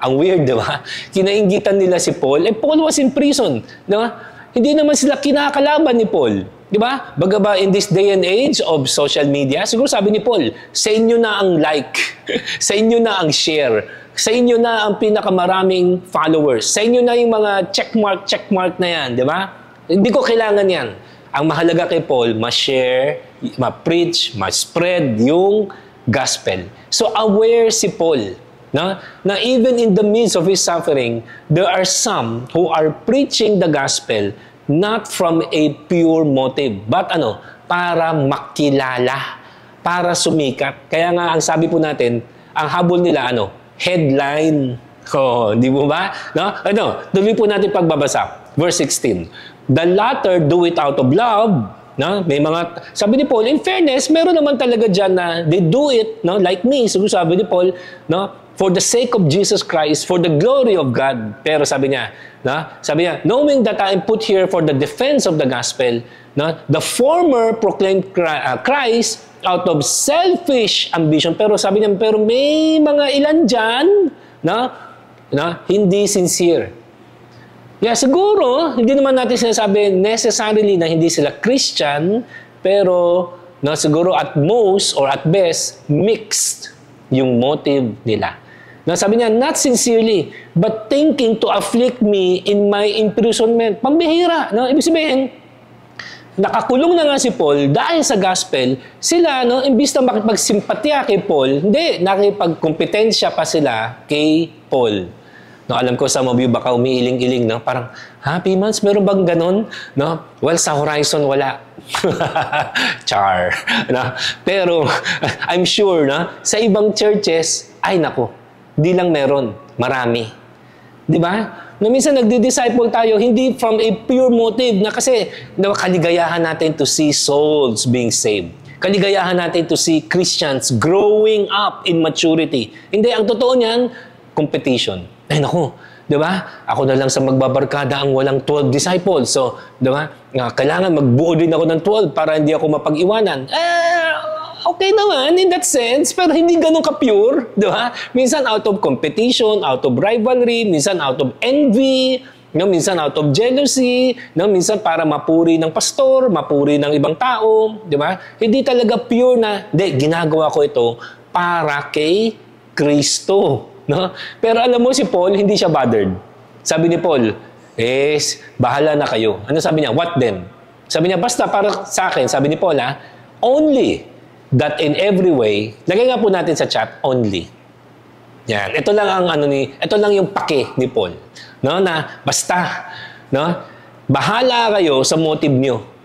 Ang weird, di ba? Kinainggitan nila si Paul. Paul was in prison. Di ba? Hindi naman sila kinakalaban ni Paul. Di ba? Bagaba in this day and age of social media, siguro sabi ni Paul, sa inyo na ang like, sa inyo na ang share, sa inyo na ang pinakamaraming followers. Sa inyo na yung mga checkmark na yan, di ba? Hindi ko kailangan yan. Ang mahalaga kay Paul, ma-share, ma-preach, ma-spread yung gospel. So aware si Paul na even in the midst of his suffering, there are some who are preaching the gospel not from a pure motive, but para makilala, para sumikat. Kaya nga ang sabi po natin, ang habol nila headline. Di mo ba? Tuloy po natin pagbabasa. Verse 16. The latter do it out of love. May mga, sabi ni Paul, in fairness, meron naman talaga dyan na they do it, like me. So sabi ni Paul, for the sake of Jesus Christ, for the glory of God. Pero sabi niya, Na? Sabi niya, knowing that I am put here for the defense of the gospel, na? The former proclaimed Christ out of selfish ambition. Pero sabi niya, pero may mga ilan dyan na hindi sincere. Yeah, siguro, hindi naman natin sinasabi necessarily na hindi sila Christian, pero siguro at most or at best, mixed yung motive nila. Sabi niya, not sincerely, but thinking to afflict me in my imprisonment. Pambihira. Ibig sabihin, nakakulong na nga si Paul dahil sa gospel, sila, imbis na makipagsimpatya kay Paul, hindi, nakipagkompetensya pa sila kay Paul. Alam ko sa mga baka umiiling-iling, parang, happy months, meron bang ganon? Well, sa Horizon, wala. Char. Pero, I'm sure, sa ibang churches, ay nako, di lang meron, marami. Di ba? Minsan nagdi-disciple tayo, hindi from a pure motive, na kasi kaligayahan natin to see souls being saved. Kaligayahan natin to see Christians growing up in maturity. Hindi, ang totoo niyan, competition. Ay naku, di ba? Ako na lang sa magbabarkada ang walang 12 disciples. So, di ba? Kailangan magbuo din ako ng 12 para hindi ako mapag-iwanan. Okay naman in that sense, pero hindi ganun ka-pure, di ba? Minsan out of competition, out of rivalry, minsan out of envy, minsan out of jealousy, minsan para mapuri ng pastor, mapuri ng ibang tao, di ba? Hindi talaga pure na, ginagawa ko ito para kay Kristo. Pero alam mo si Paul, hindi siya bothered. Sabi ni Paul, bahala na kayo. Ano sabi niya? What then? Sabi niya, basta para sa akin, sabi ni Paul, only that in every way, lagay nga po natin sa chat, only. Yan. Ito lang ang ito lang yung pake ni Paul. Na basta, bahala kayo sa motive niyo.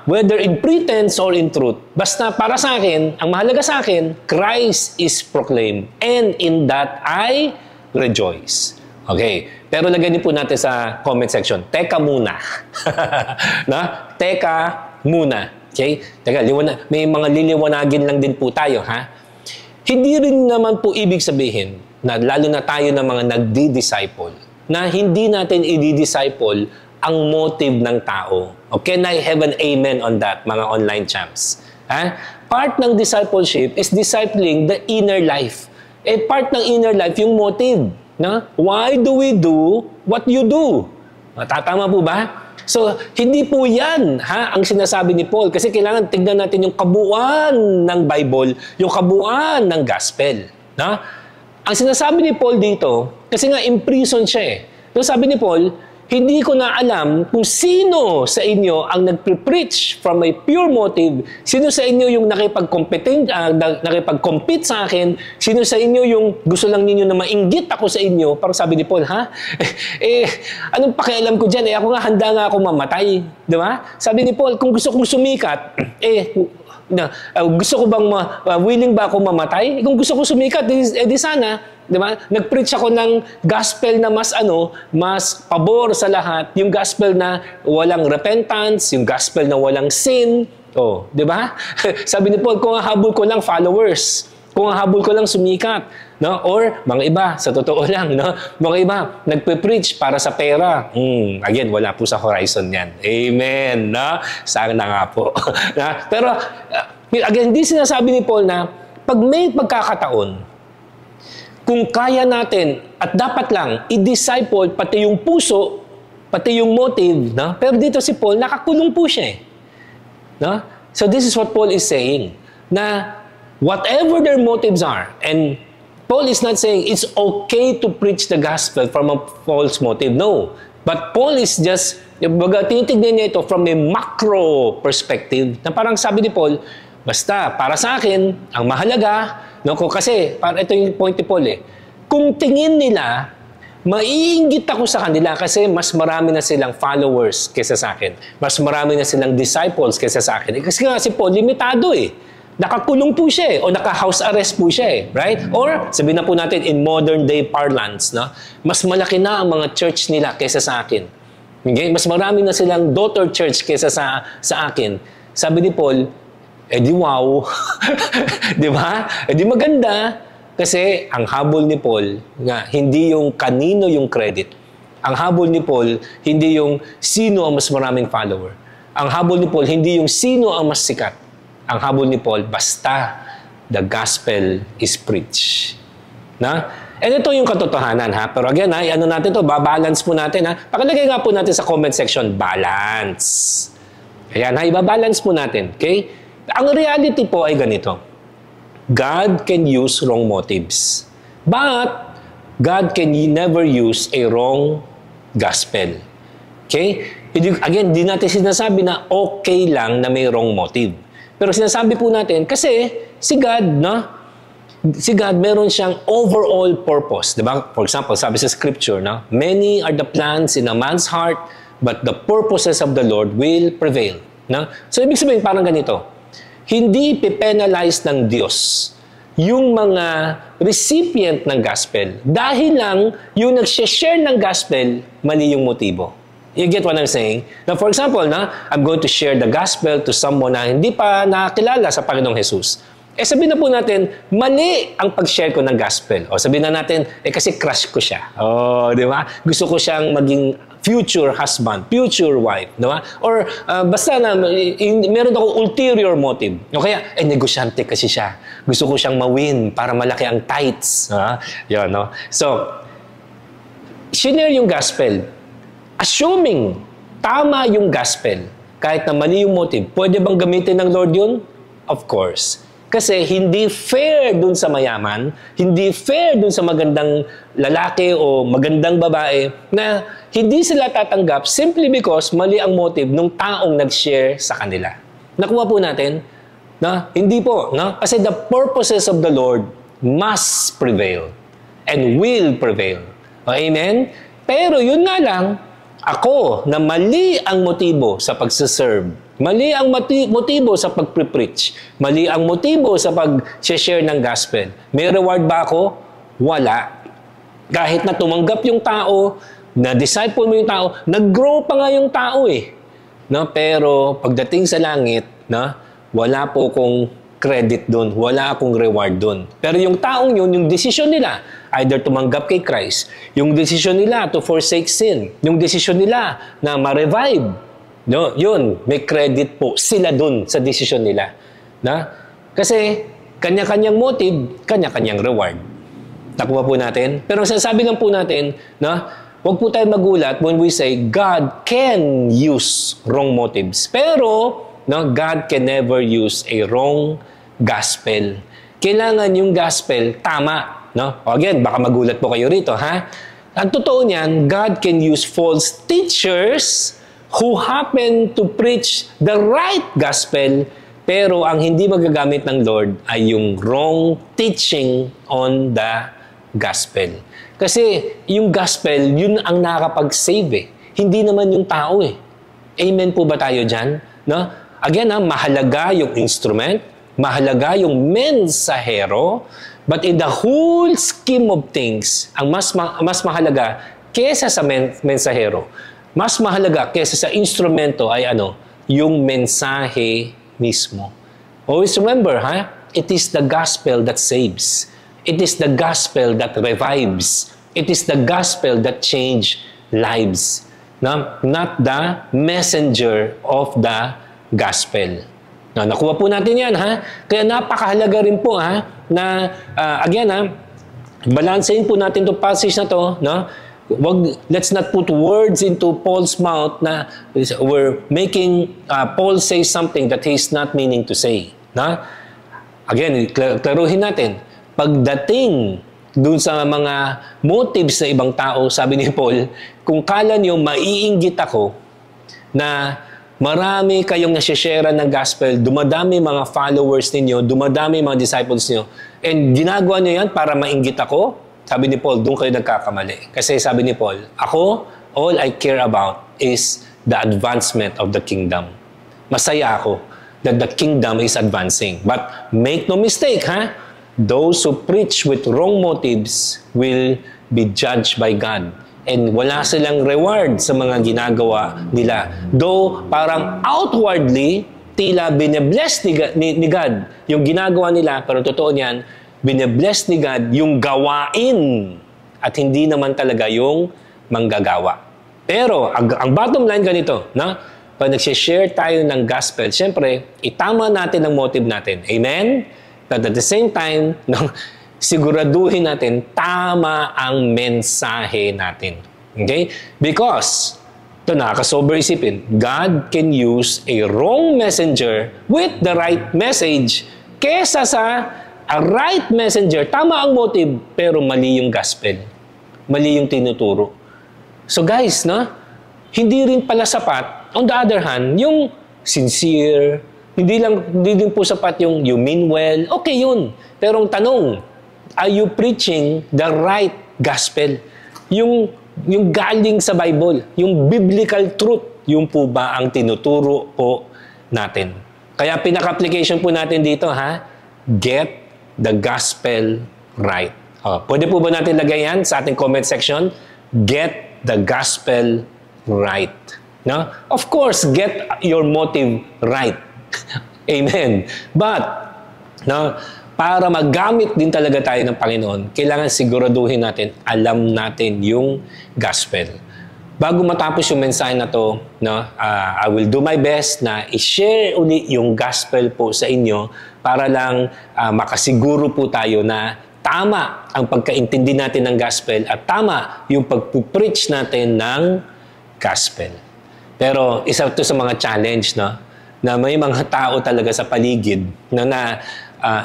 Whether in pretense or in truth. Basta para sa akin, ang mahalaga sa akin, Christ is proclaimed. And in that, I rejoice. Okay. Pero lagyan din po natin sa comment section, teka muna. Teka muna. Okay? Teka, may mga liliwanagin lang din po tayo, ha? Hindi rin naman po ibig sabihin na lalo na tayo na mga nagdi-disciple, na hindi natin i-disciple ang motive ng tao. Okay, can I have an amen on that, mga online champs? Part ng discipleship is discipling the inner life. Part ng inner life, yung motive. Why do we do what you do? Tatama po ba? So, hindi po yan ang sinasabi ni Paul. Kasi kailangan tignan natin yung kabuuan ng Bible, yung kabuuan ng gospel. Ang sinasabi ni Paul dito, kasi nga in-prison siya So, sabi ni Paul, hindi ko na alam kung sino sa inyo ang nagpre-preach from a pure motive, sino sa inyo yung nakipag-compete sa akin, sino sa inyo yung gusto lang ninyo na mainggit ako sa inyo. Parang sabi ni Paul, anong pakialam ko dyan? Ako nga, handa nga ako mamatay. Di ba? Sabi ni Paul, kung gusto kong sumikat, gusto ko bang, willing ba ako mamatay? Kung gusto kong sumikat, di sana, di ba? Nag-preach ako ng gospel na mas pabor sa lahat. Yung gospel na walang repentance, yung gospel na walang sin. Di ba? Sabi ni Paul, kung hahabol ko lang followers, kung hahabol ko lang sumikat, or mga iba, sa totoo lang, mga iba, nagpe-preach para sa pera. Again, wala po sa Horizon yan. Amen. Sana nga po. Pero, again, hindi sinasabi ni Paul na pag may pagkakataon, kung kaya natin at dapat lang i-disciple pati yung puso, pati yung motive, pero dito si Paul, nakakulong po siya. So this is what Paul is saying, na whatever their motives are, and Paul is not saying it's okay to preach the gospel from a false motive. No. But Paul is just, tinitignan niya ito from a macro perspective, na parang sabi ni Paul, basta para sa akin, ang mahalaga, kasi, ito yung point ni Paul kung tingin nila, maiinggit ako sa kanila kasi mas marami na silang followers kaysa sa akin. Mas marami na silang disciples kaysa sa akin. Kasi nga si Paul, limitado Nakakulong po siya o naka-house arrest po siya right? Or, sabihin na po natin in modern day parlance, mas malaki na ang mga church nila kaysa sa akin. Okay? Mas marami na silang daughter church kaysa sa akin. Sabi ni Paul, di wow. Di ba? Di maganda. Kasi ang habol ni Paul, hindi yung kanino yung credit. Ang habol ni Paul, hindi yung sino ang mas maraming follower. Ang habol ni Paul, hindi yung sino ang mas sikat. Ang habol ni Paul, basta the gospel is preached. Na? And ito yung katotohanan, ha? Pero again, ha, ano natin to, babalance po natin, ha? Pakilagay nga po natin sa comment section, balance. Ayan, ha? Ibabalance po natin, okay? Ang reality po ay ganito. God can use wrong motives. But, God can never use a wrong gospel. Okay? Again, di natin sinasabi na okay lang na may wrong motive. Pero sinasabi po natin, kasi si God, no? Si God, meron siyang overall purpose. Diba? For example, sabi sa scripture, no? Many are the plans in a man's heart, but the purposes of the Lord will prevail. No? So, ibig sabihin, parang ganito. Hindi pipenalize ng Diyos yung mga recipient ng gospel dahil lang yung nag-share ng gospel, mali yung motibo. You get what I'm saying? Now, for example, I'm going to share the gospel to someone na hindi pa nakakilala sa Panginoong Jesus. Sabihin na po natin, mali ang pag-share ko ng gospel. O sabihin na natin, kasi crush ko siya. Di ba? Gusto ko siyang maging future husband, future wife. Di ba? Or basta na, meron akong ulterior motive. O kaya, negosyante kasi siya. Gusto ko siyang ma-win para malaki ang tithes. Yun, no? So, share yung gospel. Assuming tama yung gospel, kahit na mali yung motive, pwede bang gamitin ng Lord yun? Of course. Kasi hindi fair dun sa mayaman, hindi fair dun sa magandang lalaki o magandang babae na hindi sila tatanggap simply because mali ang motive ng taong nag-share sa kanila. Nakuha po natin? No? Hindi po. No? Kasi the purposes of the Lord must prevail and will prevail. Amen? Pero yun nga lang, ako na mali ang motibo sa pagsaserve, mali ang motibo sa pagprepreach, mali ang motibo sa pag-share ng gospel. May reward ba ako? Wala. Kahit na tumanggap yung tao, na-disciple mo yung tao, nag-grow pa nga yung tao eh. No? Pero pagdating sa langit, no? Wala po akong credit doon, wala akong reward doon. Pero yung taong yun, yung desisyon nila, either tumanggap kay Christ, yung desisyon nila to forsake sin, yung desisyon nila na ma-revive, no? Yun, may credit po sila dun sa desisyon nila. Na? Kasi, kanya-kanyang motive, kanya-kanyang reward. Nakuha po natin. Pero sasabi lang po natin, na, huwag po tayo magulat when we say, God can use wrong motives. Pero, no, God can never use a wrong gospel. Kailangan yung gospel tama. No? Again, baka magulat po kayo rito, ha? Ang totoo niyan, God can use false teachers who happen to preach the right gospel, pero ang hindi magagamit ng Lord ay yung wrong teaching on the gospel. Kasi yung gospel, yun ang nakakapag-save eh. Hindi naman yung tao eh. Amen po ba tayo dyan? No? Again, mahalaga yung instrument, mahalaga yung mensahero, but in the whole scheme of things, ang mas mahalaga kesa sa mensahero, mas mahalaga kesa sa instrumento ay yung mensahe mismo. Always remember, it is the gospel that saves. It is the gospel that revives. It is the gospel that changes lives. No? Not the messenger of the gospel. Nakuha po natin yan, ha? Kaya napakahalaga rin po, na, balansein po natin itong passage na to, no? Let's not put words into Paul's mouth na we're making Paul say something that he's not meaning to say. No? Again, klaruhin natin. Pagdating dun sa mga motives na ibang tao, sabi ni Paul, kung kala niyo maiinggit ako na marami kayong nasishare ng gospel, dumadami mga followers ninyo, dumadami mga disciples niyo, and ginagawa niyo yan para mainggit ako, sabi ni Paul, doon kayo nagkakamali. Kasi sabi ni Paul, ako, all I care about is the advancement of the kingdom. Masaya ako that the kingdom is advancing. But make no mistake, those who preach with wrong motives will be judged by God. And wala silang reward sa mga ginagawa nila. Though parang outwardly, tila binebless ni God yung ginagawa nila, pero totoo niyan, binebless ni God yung gawain at hindi naman talaga yung manggagawa. Pero, ang bottom line ganito, no? Pag nagsishare tayo ng gospel, syempre, itama natin ang motive natin. Amen? But at the same time, no, siguraduhin natin tama ang mensahe natin. Okay? Because, ito nakakasober isipin, God can use a wrong messenger with the right message kesa sa a right messenger, tama ang motive, pero mali yung gospel. Mali yung tinuturo. So guys, no? Hindi rin pala sapat, on the other hand, yung sincere, hindi din po sapat yung you mean well, okay yun. Pero ang tanong, are you preaching the right gospel? Yung galing sa Bible, yung biblical truth, yung po ba ang tinuturo po natin? Kaya pinaka-application po natin dito, get the gospel right. Pwede po ba natin lagay yan sa ating comment section? Get the gospel right. No? Of course, get your motive right. Amen. But, no, para magamit din talaga tayo ng Panginoon, kailangan siguraduhin natin, alam natin yung gospel. Bago matapos yung mensahe na to, no, I will do my best na i-share uli yung gospel po sa inyo para lang makasiguro po tayo na tama ang pagkaintindi natin ng gospel at tama yung pagpupreach natin ng gospel. Pero isa to sa mga challenge, no, na may mga tao talaga sa paligid na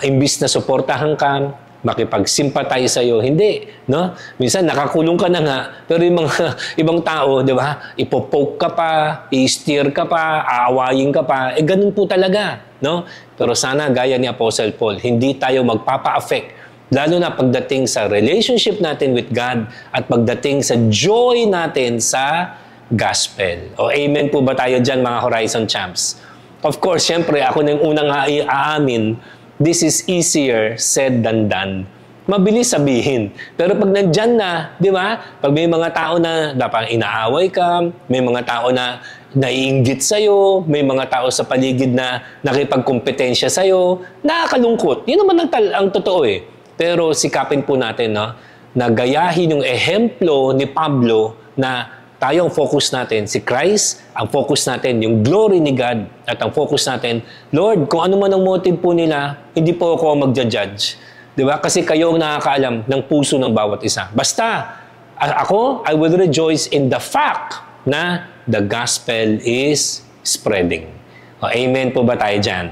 imbis na suportahan ka, makipag-sympathize sa'yo, hindi, no? Minsan nakakulong ka na nga, pero yung mga ibang tao, di ba, ipopoke ka pa, i-steer ka pa, aawayin ka pa, ganun po talaga, no? Pero sana, gaya ni Apostle Paul, hindi tayo magpapa-affect, lalo na pagdating sa relationship natin with God at pagdating sa joy natin sa gospel. O amen po ba tayo dyan, mga Horizon Champs? Of course, syempre, ako na yung unang aamin, this is easier said than done. Mabilis sabihin. Pero pag nandyan na, di ba? Pag may mga tao na dapat inaaway ka, may mga tao na naiinggit sa'yo, may mga tao sa paligid na nakipagkompetensya sa'yo, nakakalungkot. Yun naman ang totoo eh. Pero sikapin po natin, no, na gayahin yung ehemplo ni Pablo na tayo ang focus natin, si Christ, ang focus natin, yung glory ni God, at ang focus natin, Lord, kung ano man ang motive po nila, hindi po ako magja-judge. Di ba? Kasi kayo ang nakakaalam ng puso ng bawat isa. Basta, ako, I will rejoice in the fact na the gospel is spreading. O, amen po ba tayo dyan?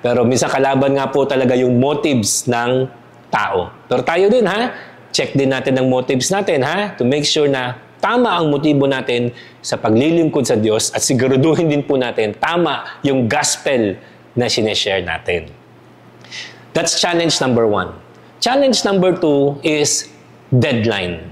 Pero minsan kalaban nga po talaga yung motives ng tao. Pero tayo din, check din natin ang motives natin, to make sure na tama ang motibo natin sa paglilingkod sa Diyos at siguraduhin din po natin tama yung gospel na sineshare natin. That's challenge number 1. Challenge number 2 is deadline.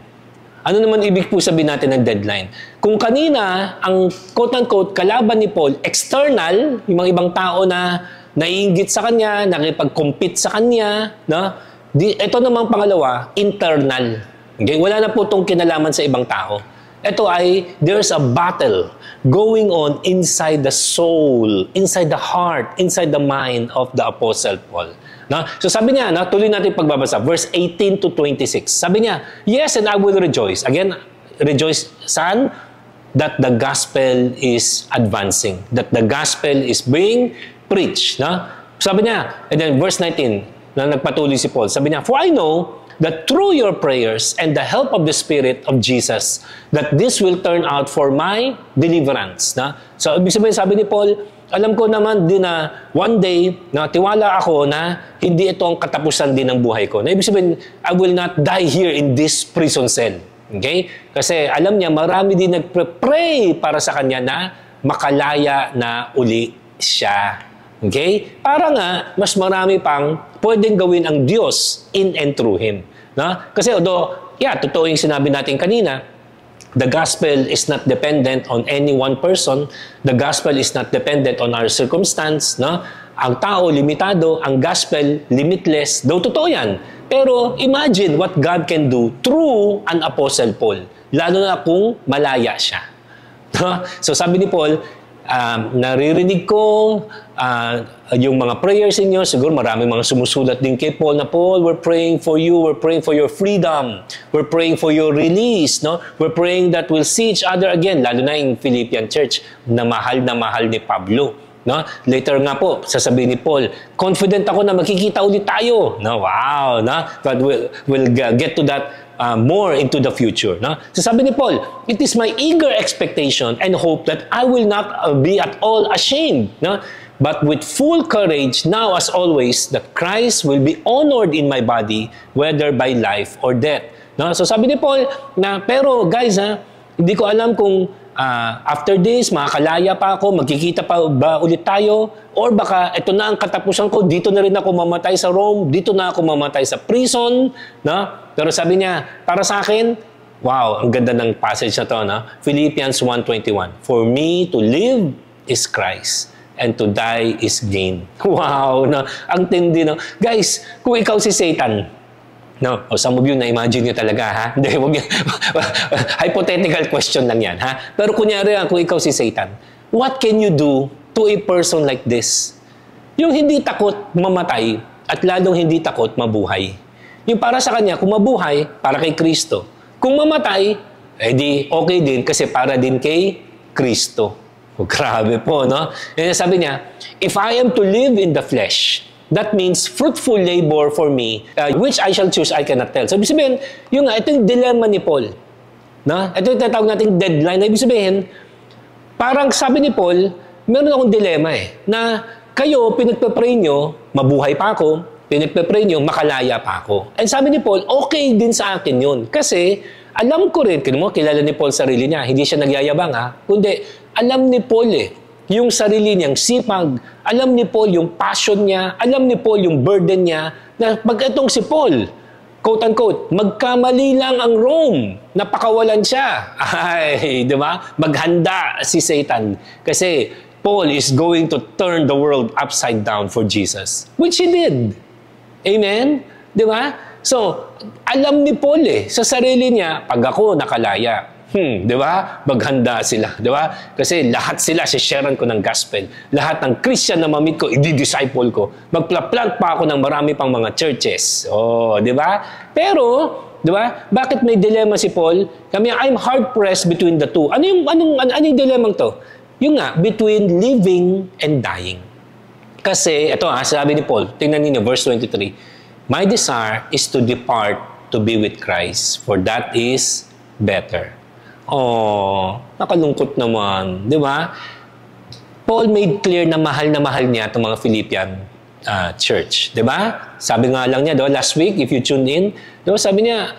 Ano naman ibig po sabihin natin ng deadline? Kung kanina, ang quote-unquote kalaban ni Paul, external, yung mga ibang tao na naiinggit sa kanya, nakipag-compete sa kanya, no? Ito namang pangalawa, internal. Okay? Wala na po itong kinalaman sa ibang tao. Ito ay, there's a battle going on inside the soul, inside the heart, inside the mind of the Apostle Paul. No? So sabi niya, tuloy natin pagbabasa, verse 18 to 26. Sabi niya, yes, and I will rejoice. Again, rejoice, saan? That the gospel is advancing. That the gospel is being preached. No? Sabi niya, and then verse 19, na nagpatuloy si Paul, sabi niya, for I know that through your prayers and the help of the Spirit of Jesus, that this will turn out for my deliverance. Na? So, ibig sabihin, sabi ni Paul, alam ko naman din na one day, na tiwala ako na hindi ito ang katapusan din ng buhay ko. Na ibig sabihin, I will not die here in this prison cell. Okay? Kasi alam niya, marami din nagpre-pray para sa kanya na makalaya na uli siya. Okay? Para nga, mas marami pang pwedeng gawin ang Diyos in and through Him. No? Kasi although, totoo yung sinabi natin kanina, the gospel is not dependent on any one person. The gospel is not dependent on our circumstance. No? Ang tao, limitado. Ang gospel, limitless. Though totoo yan. Pero imagine what God can do through an Apostle Paul. Lalo na kung malaya siya. No? So sabi ni Paul, naririnig ko yung mga prayers inyo. Siguro maraming mga sumusulat din kay Paul na, Paul, we're praying for you. We're praying for your freedom. We're praying for your release. No? We're praying that we'll see each other again. Lalo na yung Philippian church na mahal ni Pablo. No? Later nga po, sasabihin ni Paul, confident ako na magkikita ulit tayo. No? Wow! No? But we'll get to that more into the future. No? So sabi ni Paul, it is my eager expectation and hope that I will not be at all ashamed. No? But with full courage, now as always, that Christ will be honored in my body, whether by life or death. No? So sabi ni Paul, na, pero guys, hindi ko alam kung after this, makakalaya pa ako, magkikita pa ba ulit tayo? Or baka ito na ang katapusan ko, dito na rin ako mamatay sa Rome, dito na ako mamatay sa prison. No? Pero sabi niya, para sa akin, wow, ang ganda ng passage na to, no? Philippians 1:21. For me to live is Christ, and to die is gain. Wow, no? Ang tindi, no? Guys, kung ikaw si Satan, no? O some of you, na-imagine nyo talaga, ha? Hindi, huwag yan. Hypothetical question lang yan, ha? Pero kunyari, kung ikaw si Satan, what can you do to a person like this? Yung hindi takot mamatay at lalong hindi takot mabuhay. Yung para sa kanya, kung mabuhay, para kay Kristo. Kung mamatay, edi okay din kasi para din kay Kristo. Oh, grabe po, no? And sabi niya, if I am to live in the flesh, that means fruitful labor for me, which I shall choose, I cannot tell. So, ibig sabihin, ito yung dilemma ni Paul. No? Ito yung tatawag nating deadline. Ibig sabihin, parang sabi ni Paul, meron akong dilema na kayo, pinagpe-pray nyo, mabuhay pa ako, pinagpe-pray nyo, makalaya pa ako. And sabi ni Paul, okay din sa akin yun. Kasi, alam ko rin, kilala ni Paul sarili niya, hindi siya nagyayabang kundi, alam ni Paul yung sarili niyang sipag, alam ni Paul yung passion niya, alam ni Paul yung burden niya, na pag itong si Paul, quote-unquote, magkamali lang ang Rome, napakawalan siya. Ay, di ba? Maghanda si Satan. Kasi, Paul is going to turn the world upside down for Jesus. Which he did. Amen? Di ba? So, alam ni Paul sa sarili niya, pag ako nakalaya, di ba? Maghanda sila, di ba? Kasi lahat sila, sharean ko ng gospel. Lahat ng Christian na mamit ko, i-disciple ko. Magpla-plant pa ako ng marami pang mga churches. Oh, di ba? Pero, di ba? Bakit may dilemma si Paul? I'm hard-pressed between the two. Ano yung dilemang to? Yung between living and dying. Kasi, ito sabi ni Paul, tingnan niyo, verse 23, my desire is to depart to be with Christ, for that is better. Oh, nakalungkot naman, di ba? Paul made clear na mahal niya itong mga Philippian church, di ba? Sabi nga lang niya, last week, if you tuned in, sabi niya,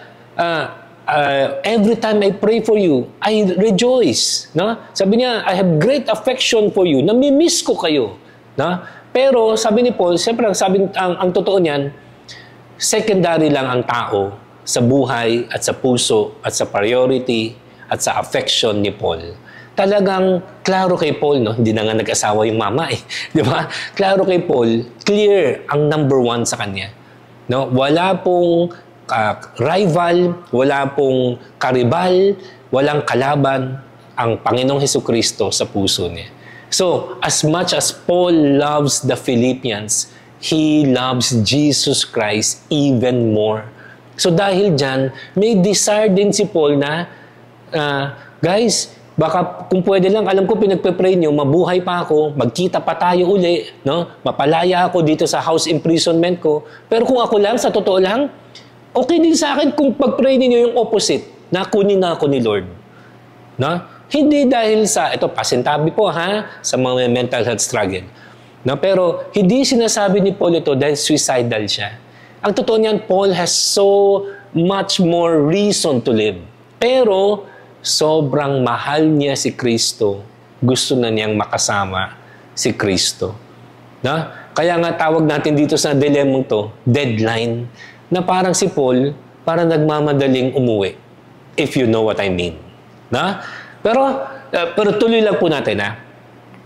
every time I pray for you, I rejoice. No? Sabi niya, I have great affection for you. Namimiss ko kayo. No? Pero sabi ni Paul, siyempre ang totoo niyan, secondary lang ang tao sa buhay at sa puso at sa priority at sa affection ni Paul. Talagang klaro kay Paul, no? Hindi na nga nag-asawa yung mama Di ba? Klaro kay Paul, clear ang number one sa kanya. No? Wala pong rival, wala pong karibal, walang kalaban ang Panginoong Hesukristo sa puso niya. So, as much as Paul loves the Philippians, he loves Jesus Christ even more. So, dahil dyan, may desire din si Paul na, guys, baka kung pwede lang, alam ko pinagpe-pray nyo, mabuhay pa ako, magkita pa tayo uli, no? Mapalaya ako dito sa house imprisonment ko. Pero kung ako lang, sa totoo lang, okay din sa akin kung pag-pray ninyo yung opposite, na kunin na ako ni Lord. No? Hindi dahil sa, ito, pasintabi po sa mga mental health struggle. No? Pero hindi sinasabi ni Paul ito dahil suicidal siya. Ang totoo niyan, Paul has so much more reason to live. Pero sobrang mahal niya si Kristo. Gusto na niyang makasama si Kristo. No? Kaya nga tawag natin dito sa dilemang to, deadline, na parang si Paul, parang nagmamadaling umuwi. If you know what I mean. Na? Pero tuloy lang po natin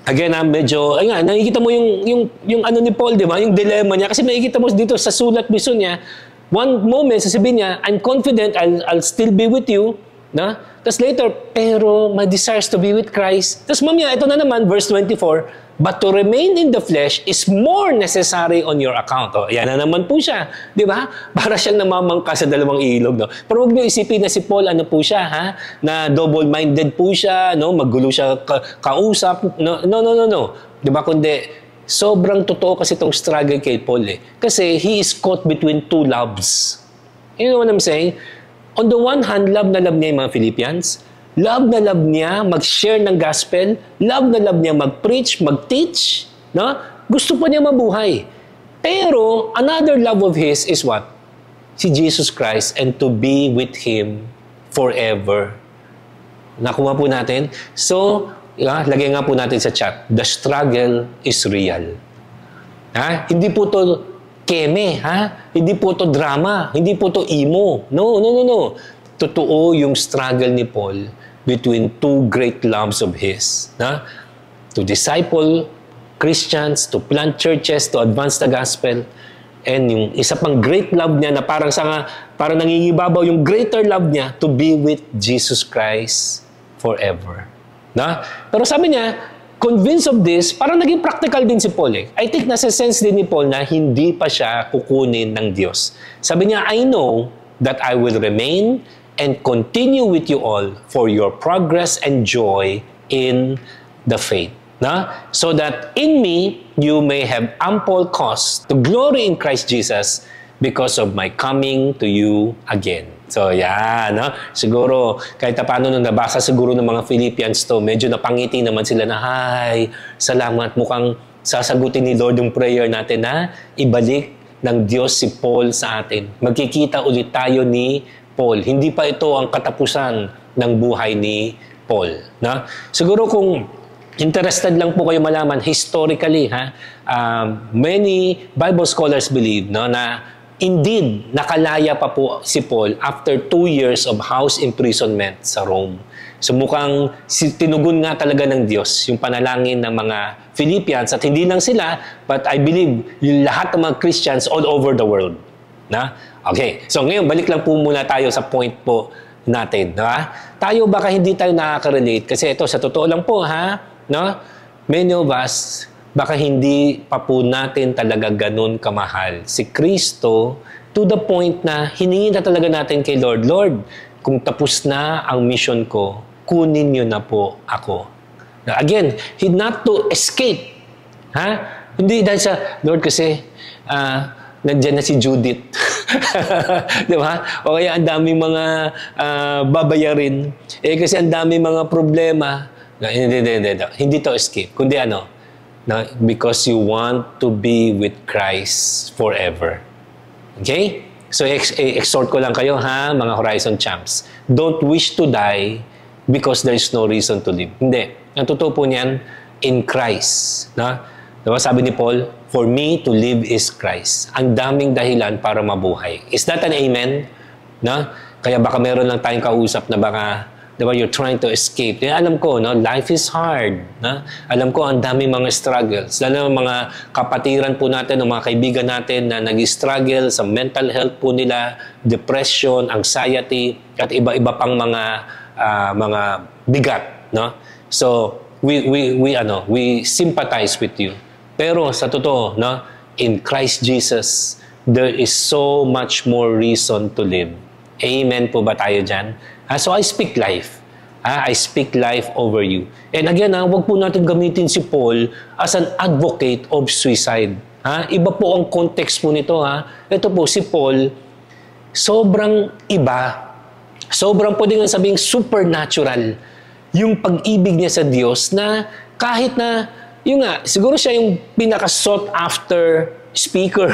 Again, medyo, nakikita mo yung ano ni Paul, di ba? Yung dilemma niya. Kasi nakikita mo dito sa sulat mismo niya, one moment, sasabihin niya, I'm confident I'll still be with you. Na? Tapos later, pero my desires to be with Christ. Tapos mamaya, ito na naman, verse 24, but to remain in the flesh is more necessary on your account. O, yan na naman po siya. Di ba? Para siyang namamangka sa dalawang ilog. No? Pero huwag niyo isipin na si Paul, ano po siya, ha? Na double-minded po siya, no? Magulo siya kausap. No. Di ba? Kundi, sobrang totoo kasi itong struggle kay Paul eh. Kasi he is caught between two loves. You know what I'm saying? On the one hand, love na love niya yung mga Philippians. Love na love niya mag-share ng gospel. Love na love niya mag-preach, mag-teach. No? Gusto pa niya mabuhay. Pero, another love of his is what? Si Jesus Christ and to be with Him forever. Nakuha po natin? So, lagay nga po natin sa chat. The struggle is real. Ha? Hindi po to keme, ha? Hindi po to drama, hindi po to emo. No. Totoo yung struggle ni Paul between two great loves of his. Na? To disciple Christians, to plant churches, to advance the gospel. And yung isa pang great love niya na parang nangingibabaw yung greater love niya to be with Jesus Christ forever. Na? Pero sabi niya, convinced of this, parang naging practical din si Paul eh. I think nasa sense din ni Paul na hindi pa siya kukunin ng Diyos. Sabi niya, I know that I will remain and continue with you all for your progress and joy in the faith. Na? So that in me, you may have ample cause to glory in Christ Jesus because of my coming to you again. So, yan. No? Siguro, kahit paano nung nabasa siguro ng mga Philippians to, medyo napangiti naman sila na, "Hi, salamat. Mukhang sasagutin ni Lord yung prayer natin na ibalik ng Diyos si Paul sa atin. Magkikita ulit tayo ni Paul. Hindi pa ito ang katapusan ng buhay ni Paul." No? Siguro kung interested lang po kayo malaman, historically, many Bible scholars believe na indeed, nakalaya pa po si Paul after 2 years of house imprisonment sa Rome. So mukhang tinugon nga talaga ng Diyos yung panalangin ng mga Philippians at hindi lang sila, but I believe yung lahat ng mga Christians all over the world. Na? Okay, so ngayon balik lang po muna tayo sa point po natin. Tayo baka hindi tayo nakaka-relate kasi ito sa totoo lang po no? Many of us baka hindi pa po natin talaga ganun kamahal si Kristo to the point na hiningi na talaga natin kay Lord, Lord, kung tapos na ang mission ko, kunin niyo na po ako. Now, again, not to escape. Hindi dahil sa, Lord, kasi nandiyan na si Judith. Di ba? O kaya ang daming mga babayarin. Kasi ang daming mga problema. Hindi to escape. Kundi because you want to be with Christ forever. Okay? So, exhort ko lang kayo, mga Horizon Champs. Don't wish to die because there is no reason to live. Hindi. Ang totoo po niyan, in Christ. Diba? Sabi ni Paul, for me to live is Christ. Ang daming dahilan para mabuhay. Is that an amen? Kaya baka meron lang tayong kausap na baka diba, you're trying to escape. Alam ko, life is hard. Alam ko, ang daming mga struggles. Lalo mga kapatiran po natin, o mga kaibigan natin na nag-struggle sa mental health po nila, depression, anxiety, at iba-iba pang mga bigat. So, we sympathize with you. Pero sa totoo, in Christ Jesus, there is so much more reason to live. Amen po ba tayo dyan? So I speak life. I speak life over you. And again, wag po natin gamitin si Paul as an advocate of suicide. Iba po ang context po nito. Ito po, si Paul, sobrang iba. Sobrang pwede nga sabing supernatural yung pag-ibig niya sa Diyos na kahit na, siguro siya yung pinaka-sought after speaker,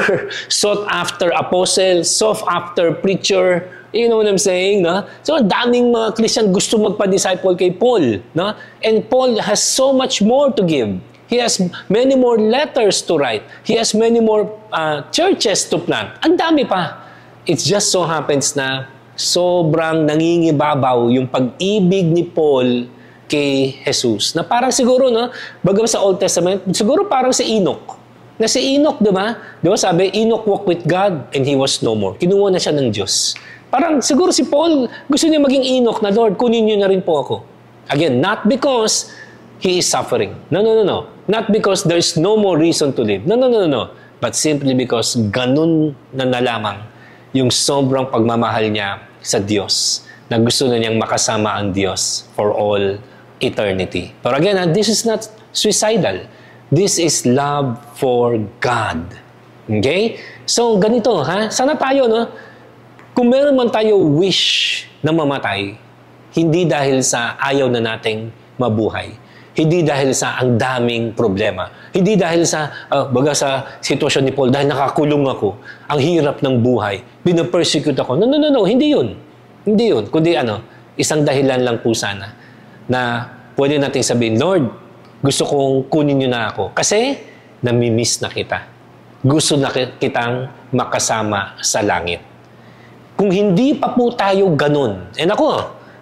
sought after apostle, sought after preacher. You know what I'm saying? So, daming mga Christian gusto magpa-disciple kay Paul. And Paul has so much more to give. He has many more letters to write. He has many more churches to plant. Ang dami pa. It just so happens na sobrang nangingibabaw yung pag-ibig ni Paul kay Jesus. Na parang siguro, baga sa Old Testament, siguro parang si Enoch. Na si Enoch, di ba? Di ba sabi, Enoch walked with God and he was no more. Kinuha na siya ng Diyos. Parang siguro si Paul, gusto niya maging Enoch na, Lord, kunin niyo na rin po ako. Again, not because he is suffering. No. Not because there's no more reason to live. No. But simply because ganun na lamang yung sobrang pagmamahal niya sa Diyos na gusto na niyang makasama ang Diyos for all eternity. But again, this is not suicidal. This is love for God. Okay? So, ganito, sana tayo, no? Kung meron man tayo wish na mamatay, hindi dahil sa ayaw na nating mabuhay. Hindi dahil sa ang daming problema. Hindi dahil sa, baga sa sitwasyon ni Paul, dahil nakakulong ako, ang hirap ng buhay, pinapersecute ako. No, hindi yun. Hindi yun. Kundi isang dahilan lang po sana na pwede nating sabihin, Lord, gusto kong kunin niyo na ako. Kasi, namimiss na kita. Gusto na kitang makasama sa langit. Kung hindi pa po tayo ganun,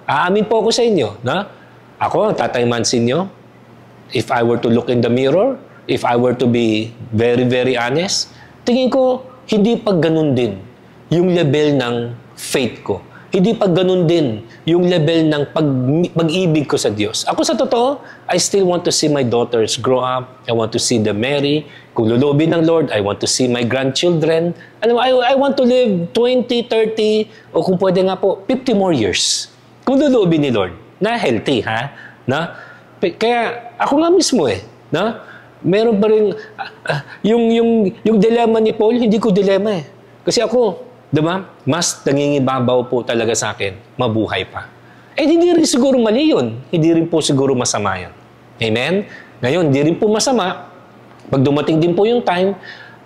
aamin po ako sa inyo, na ako, Tatay Mansinyo, if I were to look in the mirror, if I were to be very, very honest, tingin ko, hindi pa ganun din yung level ng faith ko. Hindi pa ganun din yung level ng pag-ibig ko sa Diyos. Ako sa totoo, I still want to see my daughters grow up. I want to see them marry. Kung lulubin ng Lord, I want to see my grandchildren. I want to live 20, 30, o kung pwede nga po, 50 more years. Kung lulubin ni Lord, na healthy, Kaya ako nga mismo meron pa rin, yung dilemma ni Paul, hindi ko dilemma Kasi ako, diba? Mas nangingibabaw po talaga sa akin, mabuhay pa. Hindi rin siguro mali yun. Hindi rin po siguro masama yun. Amen? Ngayon, hindi rin po masama. Pag dumating din po yung time,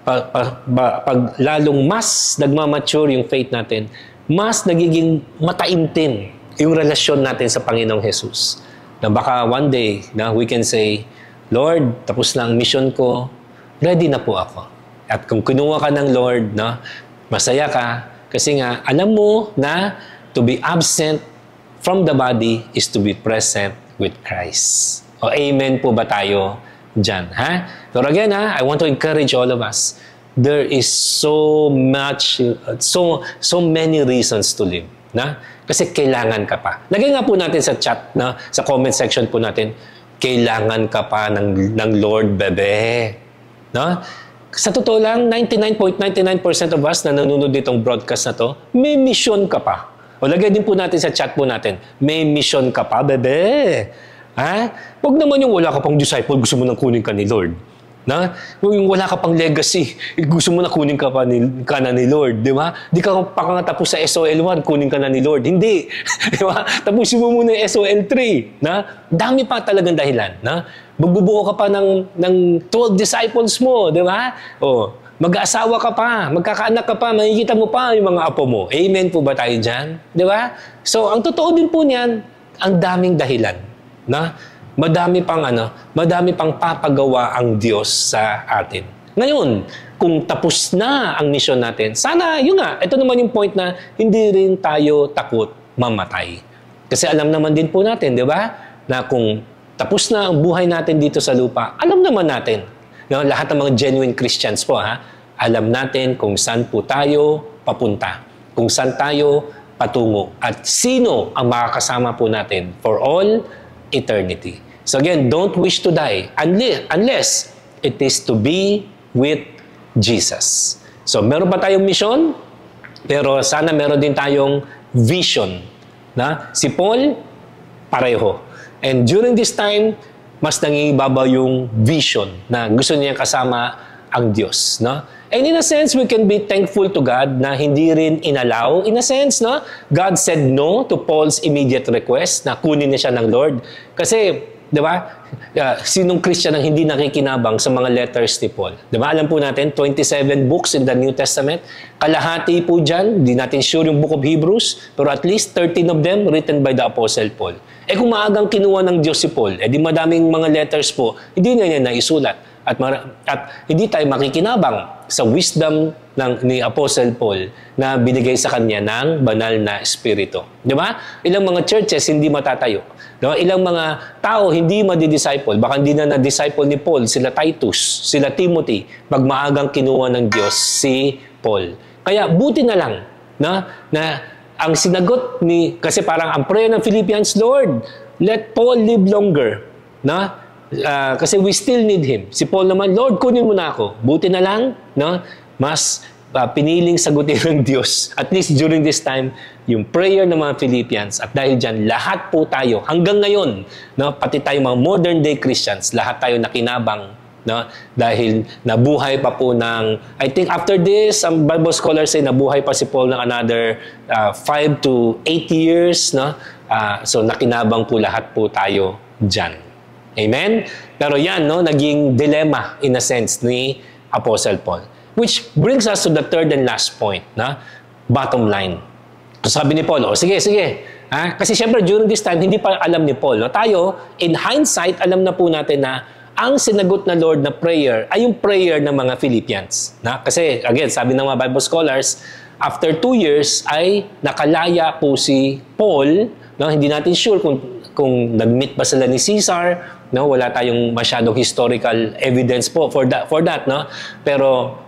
pag lalong mas nagmamature yung faith natin, mas nagiging mataimtim yung relasyon natin sa Panginoong Jesus. Na baka one day, we can say, Lord, tapos na ang mission ko, ready na po ako. At kung kinuha ka ng Lord, masaya ka kasi nga alam mo na to be absent from the body is to be present with Christ. O amen po ba tayo dyan? Pero again, I want to encourage all of us. There is so many reasons to live. Kasi kailangan ka pa. Lagay nga po natin sa chat, sa comment section po natin, kailangan ka pa ng Lord, bebe. Sa totoo lang, 99.99% of us na nanonood ditong broadcast na to, may mission ka pa. O lagay din po natin sa chat po natin, may mission ka pa, bebe. Huwag naman yung wala ka pang disciple, gusto mo nang kunin ka ni Lord. Yung wala ka pang legacy, gusto mo na kunin ka na ni Lord, di ba? Di ka pa nga tapos sa SOL 1, kunin ka na ni Lord. Hindi. Di ba? Tapusin mo muna yung SOL 3. Dami pa talagang dahilan. Magbubuo ka pa ng 12 disciples mo, di ba? Mag-aasawa ka pa, magkakaanak ka pa, makikita mo pa yung mga apo mo. Amen po ba tayo dyan? Di ba? So, ang totoo din po niyan, ang daming dahilan. Madami pang papagawa ang Diyos sa atin. Ngayon, kung tapos na ang mission natin, sana, ito naman yung point na hindi rin tayo takot mamatay. Kasi alam naman din po natin, di ba? Na kung tapos na ang buhay natin dito sa lupa, alam naman natin. Lahat ng mga genuine Christians po, alam natin kung saan po tayo papunta. Kung saan tayo patungo. At sino ang makakasama po natin for all eternity. So again, don't wish to die unless it is to be with Jesus. So meron pa tayong mission, pero sana meron din tayong vision. Si Paul, pareho. And during this time, mas nangingibabaw yung vision na gusto niya kasama ang Diyos. And in a sense, we can be thankful to God na hindi rin inallow. In a sense, God said no to Paul's immediate request na kunin niya siya ng Lord. Kasi, di ba, sinong Christian ang hindi nakikinabang sa mga letters ni Paul? Di ba, alam po natin, 27 books in the New Testament. Kalahati po dyan, di natin sure yung Book of Hebrews, pero at least 13 of them written by the Apostle Paul. Kung maagang kinuha ng Diyos si Paul, di madaming mga letters po, hindi na niya naisulat. At hindi tayo makikinabang sa wisdom ni Apostle Paul na binigay sa kanya ng banal na espiritu. Di ba? Ilang mga churches hindi matatayo. Di ba? Ilang mga tao hindi madidisciple. Baka hindi na na-disciple ni Paul, sila Titus, sila Timothy, pag maagang kinuha ng Diyos si Paul. Kaya buti na lang na ang sinagot kasi parang ang prayer ng Philippians, Lord, let Paul live longer. No? Kasi we still need him. Si Paul naman, Lord, kunin mo na ako. Buti na lang, no? Mas piniling sagutin ng Diyos. At least during this time, yung prayer ng mga Philippians. At dahil dyan, lahat po tayo, hanggang ngayon, no? Pati tayo mga modern day Christians, lahat tayo nakinabang. No? Dahil nabuhay pa po ng, I think after this, ang Bible scholars say nabuhay pa si Paul ng another 5 to 8 years. No? So nakinabang po lahat po tayo dyan. Amen? Pero yan, no, naging dilemma in a sense ni Apostle Paul. Which brings us to the third and last point. Na? Bottom line. So sabi ni Paul, sige. Kasi syempre during this time, hindi pa alam ni Paul. No? Tayo, in hindsight, alam na po natin na ang sinagot na Lord na prayer ay yung prayer ng mga Philippians. Kasi, again, sabi ng mga Bible scholars, after 2 years ay nakalaya po si Paul. No? Hindi natin sure kung nag-meet ba sila ni Caesar. No? Wala tayong masyadong historical evidence po for that. No? Pero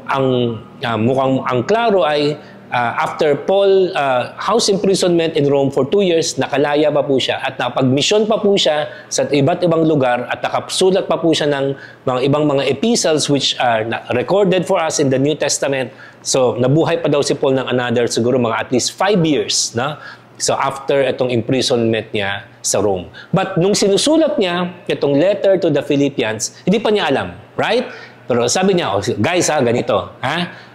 mukhang ang klaro ay after Paul house imprisonment in Rome for 2 years, nakalaya pa po siya at napag-mission pa po siya sa iba't ibang lugar at nakasulat pa po siya ng ibang mga epistles which are recorded for us in the New Testament. So, nabuhay pa daw si Paul ng another siguro mga at least 5 years. No? So, after itong imprisonment niya sa Rome. But nung sinusulat niya itong letter to the Philippians, hindi pa niya alam. Right? Pero sabi niya, guys ganito.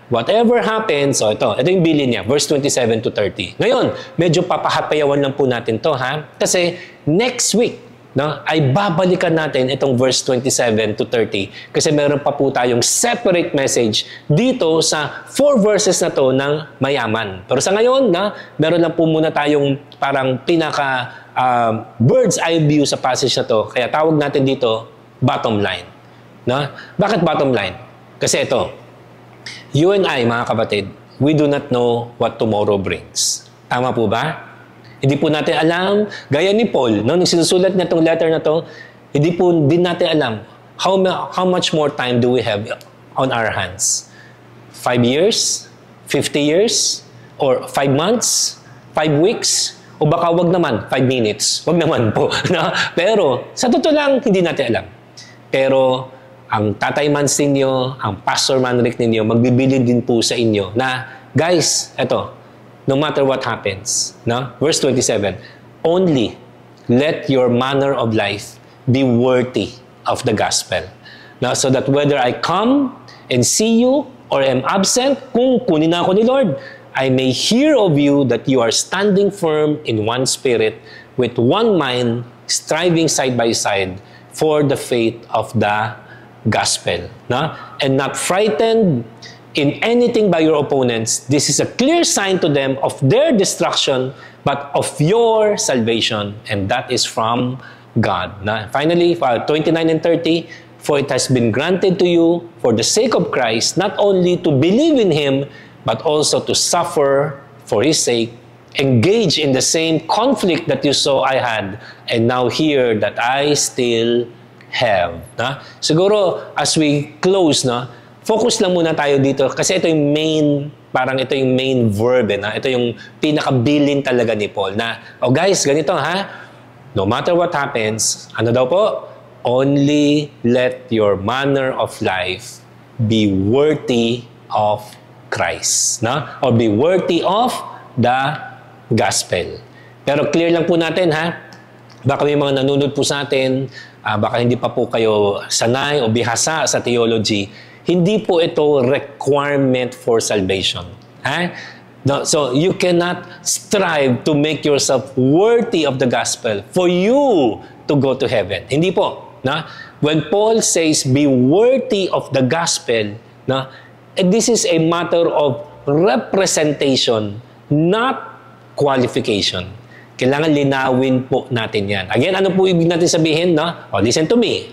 Whatever happens, ito yung bilin niya, verse 27 to 30. Ngayon, medyo papahapayawan lang po natin to, Kasi next week, no, ay babalikan natin itong verse 27 to 30. Kasi meron pa po tayong separate message dito sa 4 verses na to ng mayaman. Pero sa ngayon, meron lang po muna tayong parang pinaka bird's eye view sa passage na to. Kaya tawag natin dito, bottom line. No? Bakit bottom line? Kasi ito, you and I, mga kapatid, we do not know what tomorrow brings. Tama po ba? Hindi po natin alam, gaya ni Paul, nung sinusulat niya itong letter na to, hindi po din natin alam how much more time do we have on our hands. 5 years? 50 years? Or 5 months? 5 weeks? O baka wag naman, 5 minutes. Wag naman po. Pero, sa totoo lang, hindi natin alam. Pero, ang Tatay Mans ninyo, ang Pastor Manric ninyo, magbibilin din po sa inyo na, guys, eto, no matter what happens, verse 27, only let your manner of life be worthy of the gospel. So that whether I come and see you or am absent, kung kunin na ako ni Lord, I may hear of you that you are standing firm in one spirit, with one mind, striving side by side for the faith of the gospel, and not frightened in anything by your opponents. This is a clear sign to them of their destruction, but of your salvation, and that is from God. Finally, 29 and 30, for it has been granted to you for the sake of Christ, not only to believe in Him, but also to suffer for His sake, engage in the same conflict that you saw I had, and now hear that I still have. Siguro, as we close, focus lang muna tayo dito kasi ito yung main, parang ito yung main verb. Ito yung pinakabilin talaga ni Paul na, guys, ganito no matter what happens, ano daw po? Only let your manner of life be worthy of Christ. Or be worthy of the gospel. Pero clear lang po natin, baka may mga nanonood po sa atin, baka hindi pa po kayo sanay o bihasa sa theology, hindi po ito requirement for salvation. So, you cannot strive to make yourself worthy of the gospel for you to go to heaven. Hindi po. When Paul says, be worthy of the gospel, this is a matter of representation, not qualification. Kailangan linawin po natin yan. Again, ano po ibig natin sabihin? Listen to me.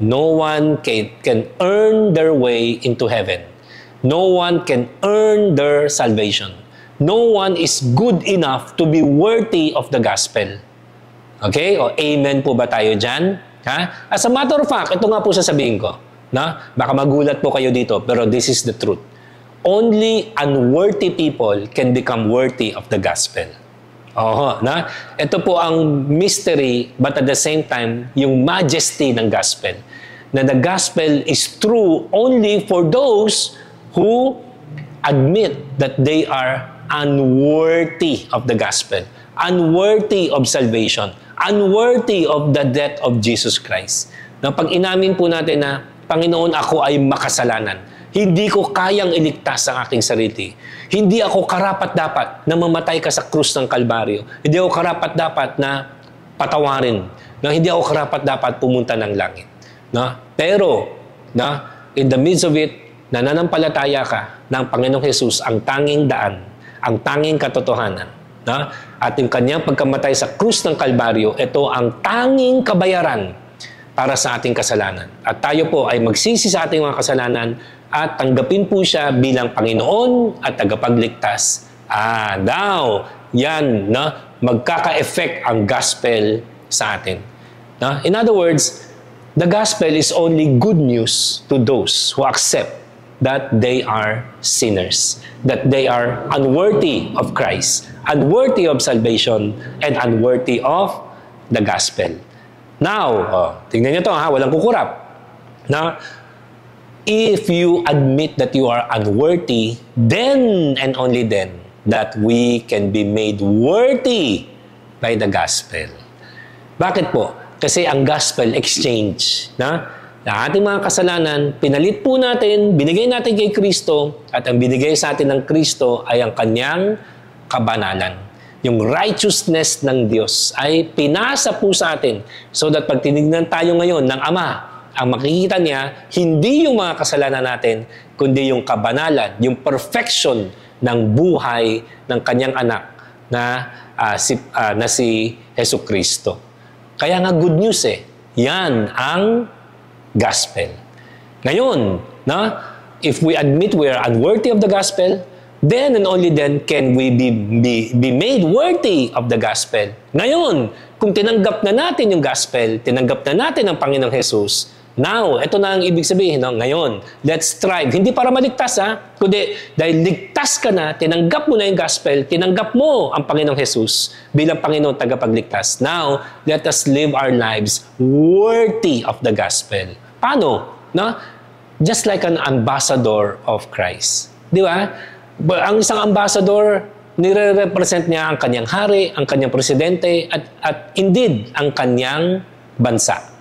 No one can earn their way into heaven. No one can earn their salvation. No one is good enough to be worthy of the gospel. Okay? O amen po ba tayo dyan? As a matter of fact, ito nga po sasabihin ko. Baka magulat po kayo dito, pero this is the truth. only unworthy people can become worthy of the gospel. Na? Ito po ang mystery, but at the same time, yung majesty ng gospel. Na the gospel is true only for those who admit that they are unworthy of the gospel, unworthy of salvation, unworthy of the death of Jesus Christ. Na pag inamin po natin na, Panginoon, ako ay makasalanan. Hindi ko kayang iligtas ang aking sarili. Hindi ako karapat-dapat na mamatay ka sa krus ng Kalbaryo. Hindi ako karapat-dapat na patawarin. Hindi ako karapat-dapat pumunta ng langit. Pero, in the midst of it, nananampalataya ka ng Panginoong Jesus ang tanging daan, ang tanging katotohanan. At yung kanyang pagkamatay sa krus ng Kalbaryo, ito ang tanging kabayaran para sa ating kasalanan. At tayo po ay magsisi sa ating mga kasalanan at tanggapin po siya bilang Panginoon at tagapagligtas. Yan, magkaka-effect ang gospel sa atin. In other words, the gospel is only good news to those who accept that they are sinners, that they are unworthy of Christ, unworthy of salvation, and unworthy of the gospel. Now, tingnan niyo to, walang kukurap. If you admit that you are unworthy, then and only then that we can be made worthy by the gospel. Bakit po? Kasi ang gospel exchange, na ating mga kasalanan, pinalit po natin, binigay natin kay Kristo, at ang binigay sa atin ng Kristo ay ang kanyang kabanalan. Yung righteousness ng Diyos ay pinasa po sa atin so that pag tinignan tayo ngayon ng Ama, ang makikita niya, hindi yung mga kasalanan natin, kundi yung kabanalan, yung perfection ng buhay ng kanyang anak na si Jesucristo. Kaya nga good news Yan ang gospel. Ngayon, if we admit we are unworthy of the gospel, then and only then can we be made worthy of the gospel. Ngayon, kung tinanggap na natin yung gospel, tinanggap na natin ang Panginoong Jesus, now, ito na ang ibig sabihin. Ngayon, let's strive. Hindi para maligtas, kundi dahil ligtas ka na, tinanggap mo na yung gospel, tinanggap mo ang Panginoong Jesus bilang Panginoon tagapagligtas. Now, let us live our lives worthy of the gospel. Paano? Just like an ambassador of Christ. Di ba? Ang isang ambassador, nire-represent niya ang kanyang hari, ang kanyang presidente, at indeed, ang kanyang bansa.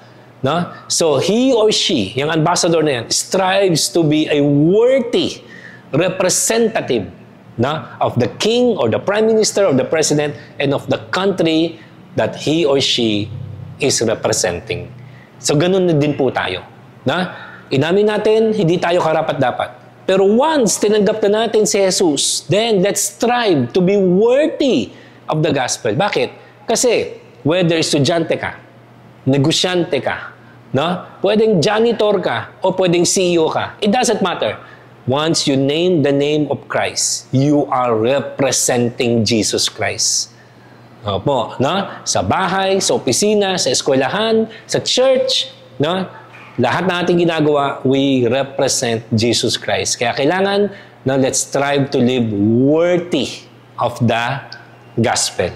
So, he or she, yung ambassador na yan, strives to be a worthy representative of the king or the prime minister or the president and of the country that he or she is representing. So, ganun na din po tayo. Inamin natin, hindi tayo karapat-dapat. Pero once tinanggap na natin si Jesus, then let's strive to be worthy of the gospel. Bakit? Kasi, whether estudyante ka, negosyante ka, pwedeng janitor ka, o pwedeng CEO ka, it doesn't matter. Once you name the name of Christ, you are representing Jesus Christ. Sa bahay, sa opisina, sa eskwelahan, sa church, lahat na ating ginagawa, we represent Jesus Christ. Kaya kailangan, let's strive to live worthy of the gospel.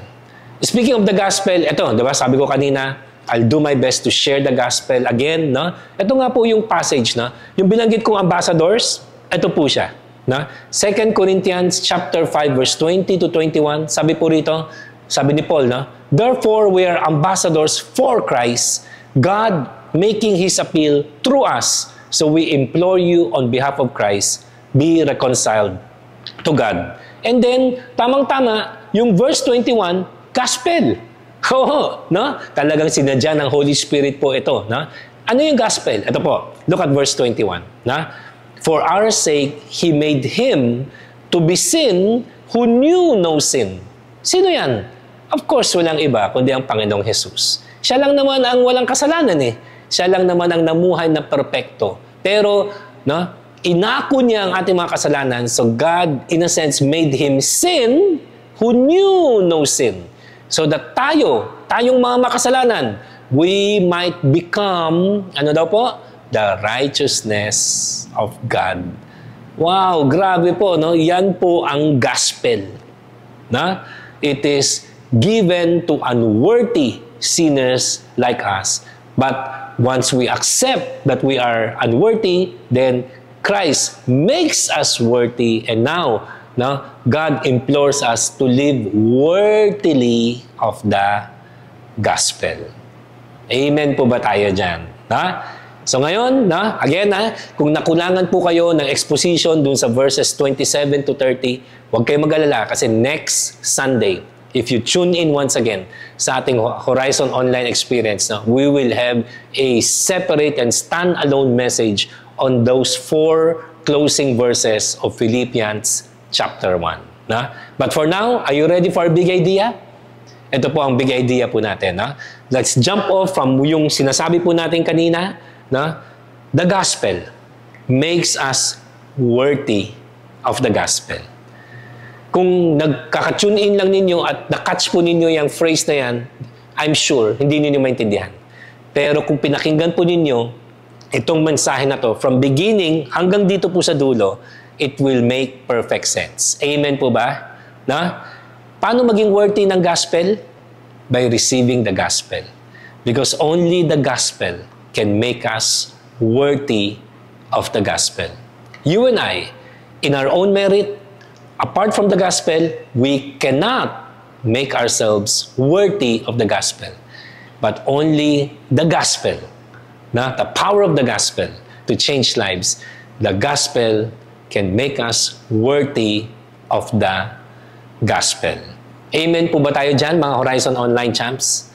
Speaking of the gospel, ito, diba, sabi ko kanina, I'll do my best to share the gospel again. Ito nga po yung passage. Yung binanggit kong ambassadors, ito po siya. 2 Corinthians chapter 5, verse 20 to 21, sabi po rito, sabi ni Paul, therefore we are ambassadors for Christ, God making His appeal through us. So we implore you on behalf of Christ, be reconciled to God. And then, tamang-tama, yung verse 21, gospel. Talagang sinadya ng Holy Spirit po ito. Ano yung gospel? Ito po, look at verse 21. For our sake, He made Him to be sin who knew no sin. Sino yan? Of course, walang iba kundi ang Panginoong Jesus. Siya lang naman ang walang kasalanan Siya lang naman ang namuhay na perpekto. Pero, inako niya ang ating mga kasalanan. So God, in a sense, made Him sin who knew no sin. So that tayong mga makasalanan, we might become, the righteousness of God. Wow, grabe po, no? Yan po ang gospel. Na? It is given to unworthy sinners like us. But once we accept that we are unworthy, then Christ makes us worthy, and now, no, God implores us to live worthily of the gospel. Amen po ba tayo dyan? Ha? So ngayon, again, kung nakulangan po kayo ng exposition dun sa verses 27 to 30, huwag kayo mag-alala kasi next Sunday, if you tune in once again sa ating Horizon Online Experience, we will have a separate and stand-alone message on those 4 closing verses of Philippians chapter 1. But for now, are you ready for our big idea? Ito po ang big idea po natin. Let's jump off from yung sinasabi po natin kanina, the gospel makes us worthy of the gospel. Kung nagkaka-tune in lang ninyo at na-catch po ninyo yung phrase na yan, I'm sure hindi ninyo maintindihan. Pero kung pinakinggan po ninyo itong mensahe na to, from beginning hanggang dito po sa dulo, it will make perfect sense. Amen po ba? Paano maging worthy ng gospel? By receiving the gospel. Because only the gospel can make us worthy of the gospel. You and I, in our own merit, apart from the gospel, we cannot make ourselves worthy of the gospel. But only the gospel, the power of the gospel to change lives, the gospel can make us worthy of the gospel. Amen po ba tayo dyan, mga Horizon Online Champs?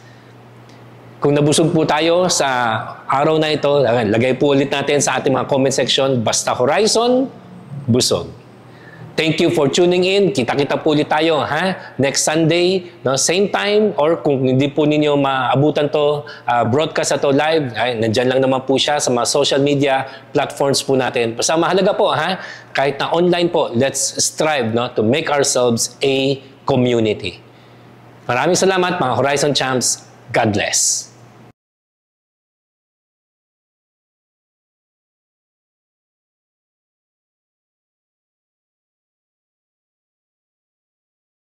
Kung nabusog po tayo sa araw na ito, lagay po ulit natin sa ating mga comment section, basta Horizon, busog. Thank you for tuning in. Kita-kita po ulit tayo, next Sunday, same time, or kung hindi po ninyo maabutan to, broadcast to live, nandyan lang naman po siya sa mga social media platforms po natin. Basta mahalaga po, kahit na online po, let's strive to make ourselves a community. Maraming salamat, mga Horizon Champs. God bless.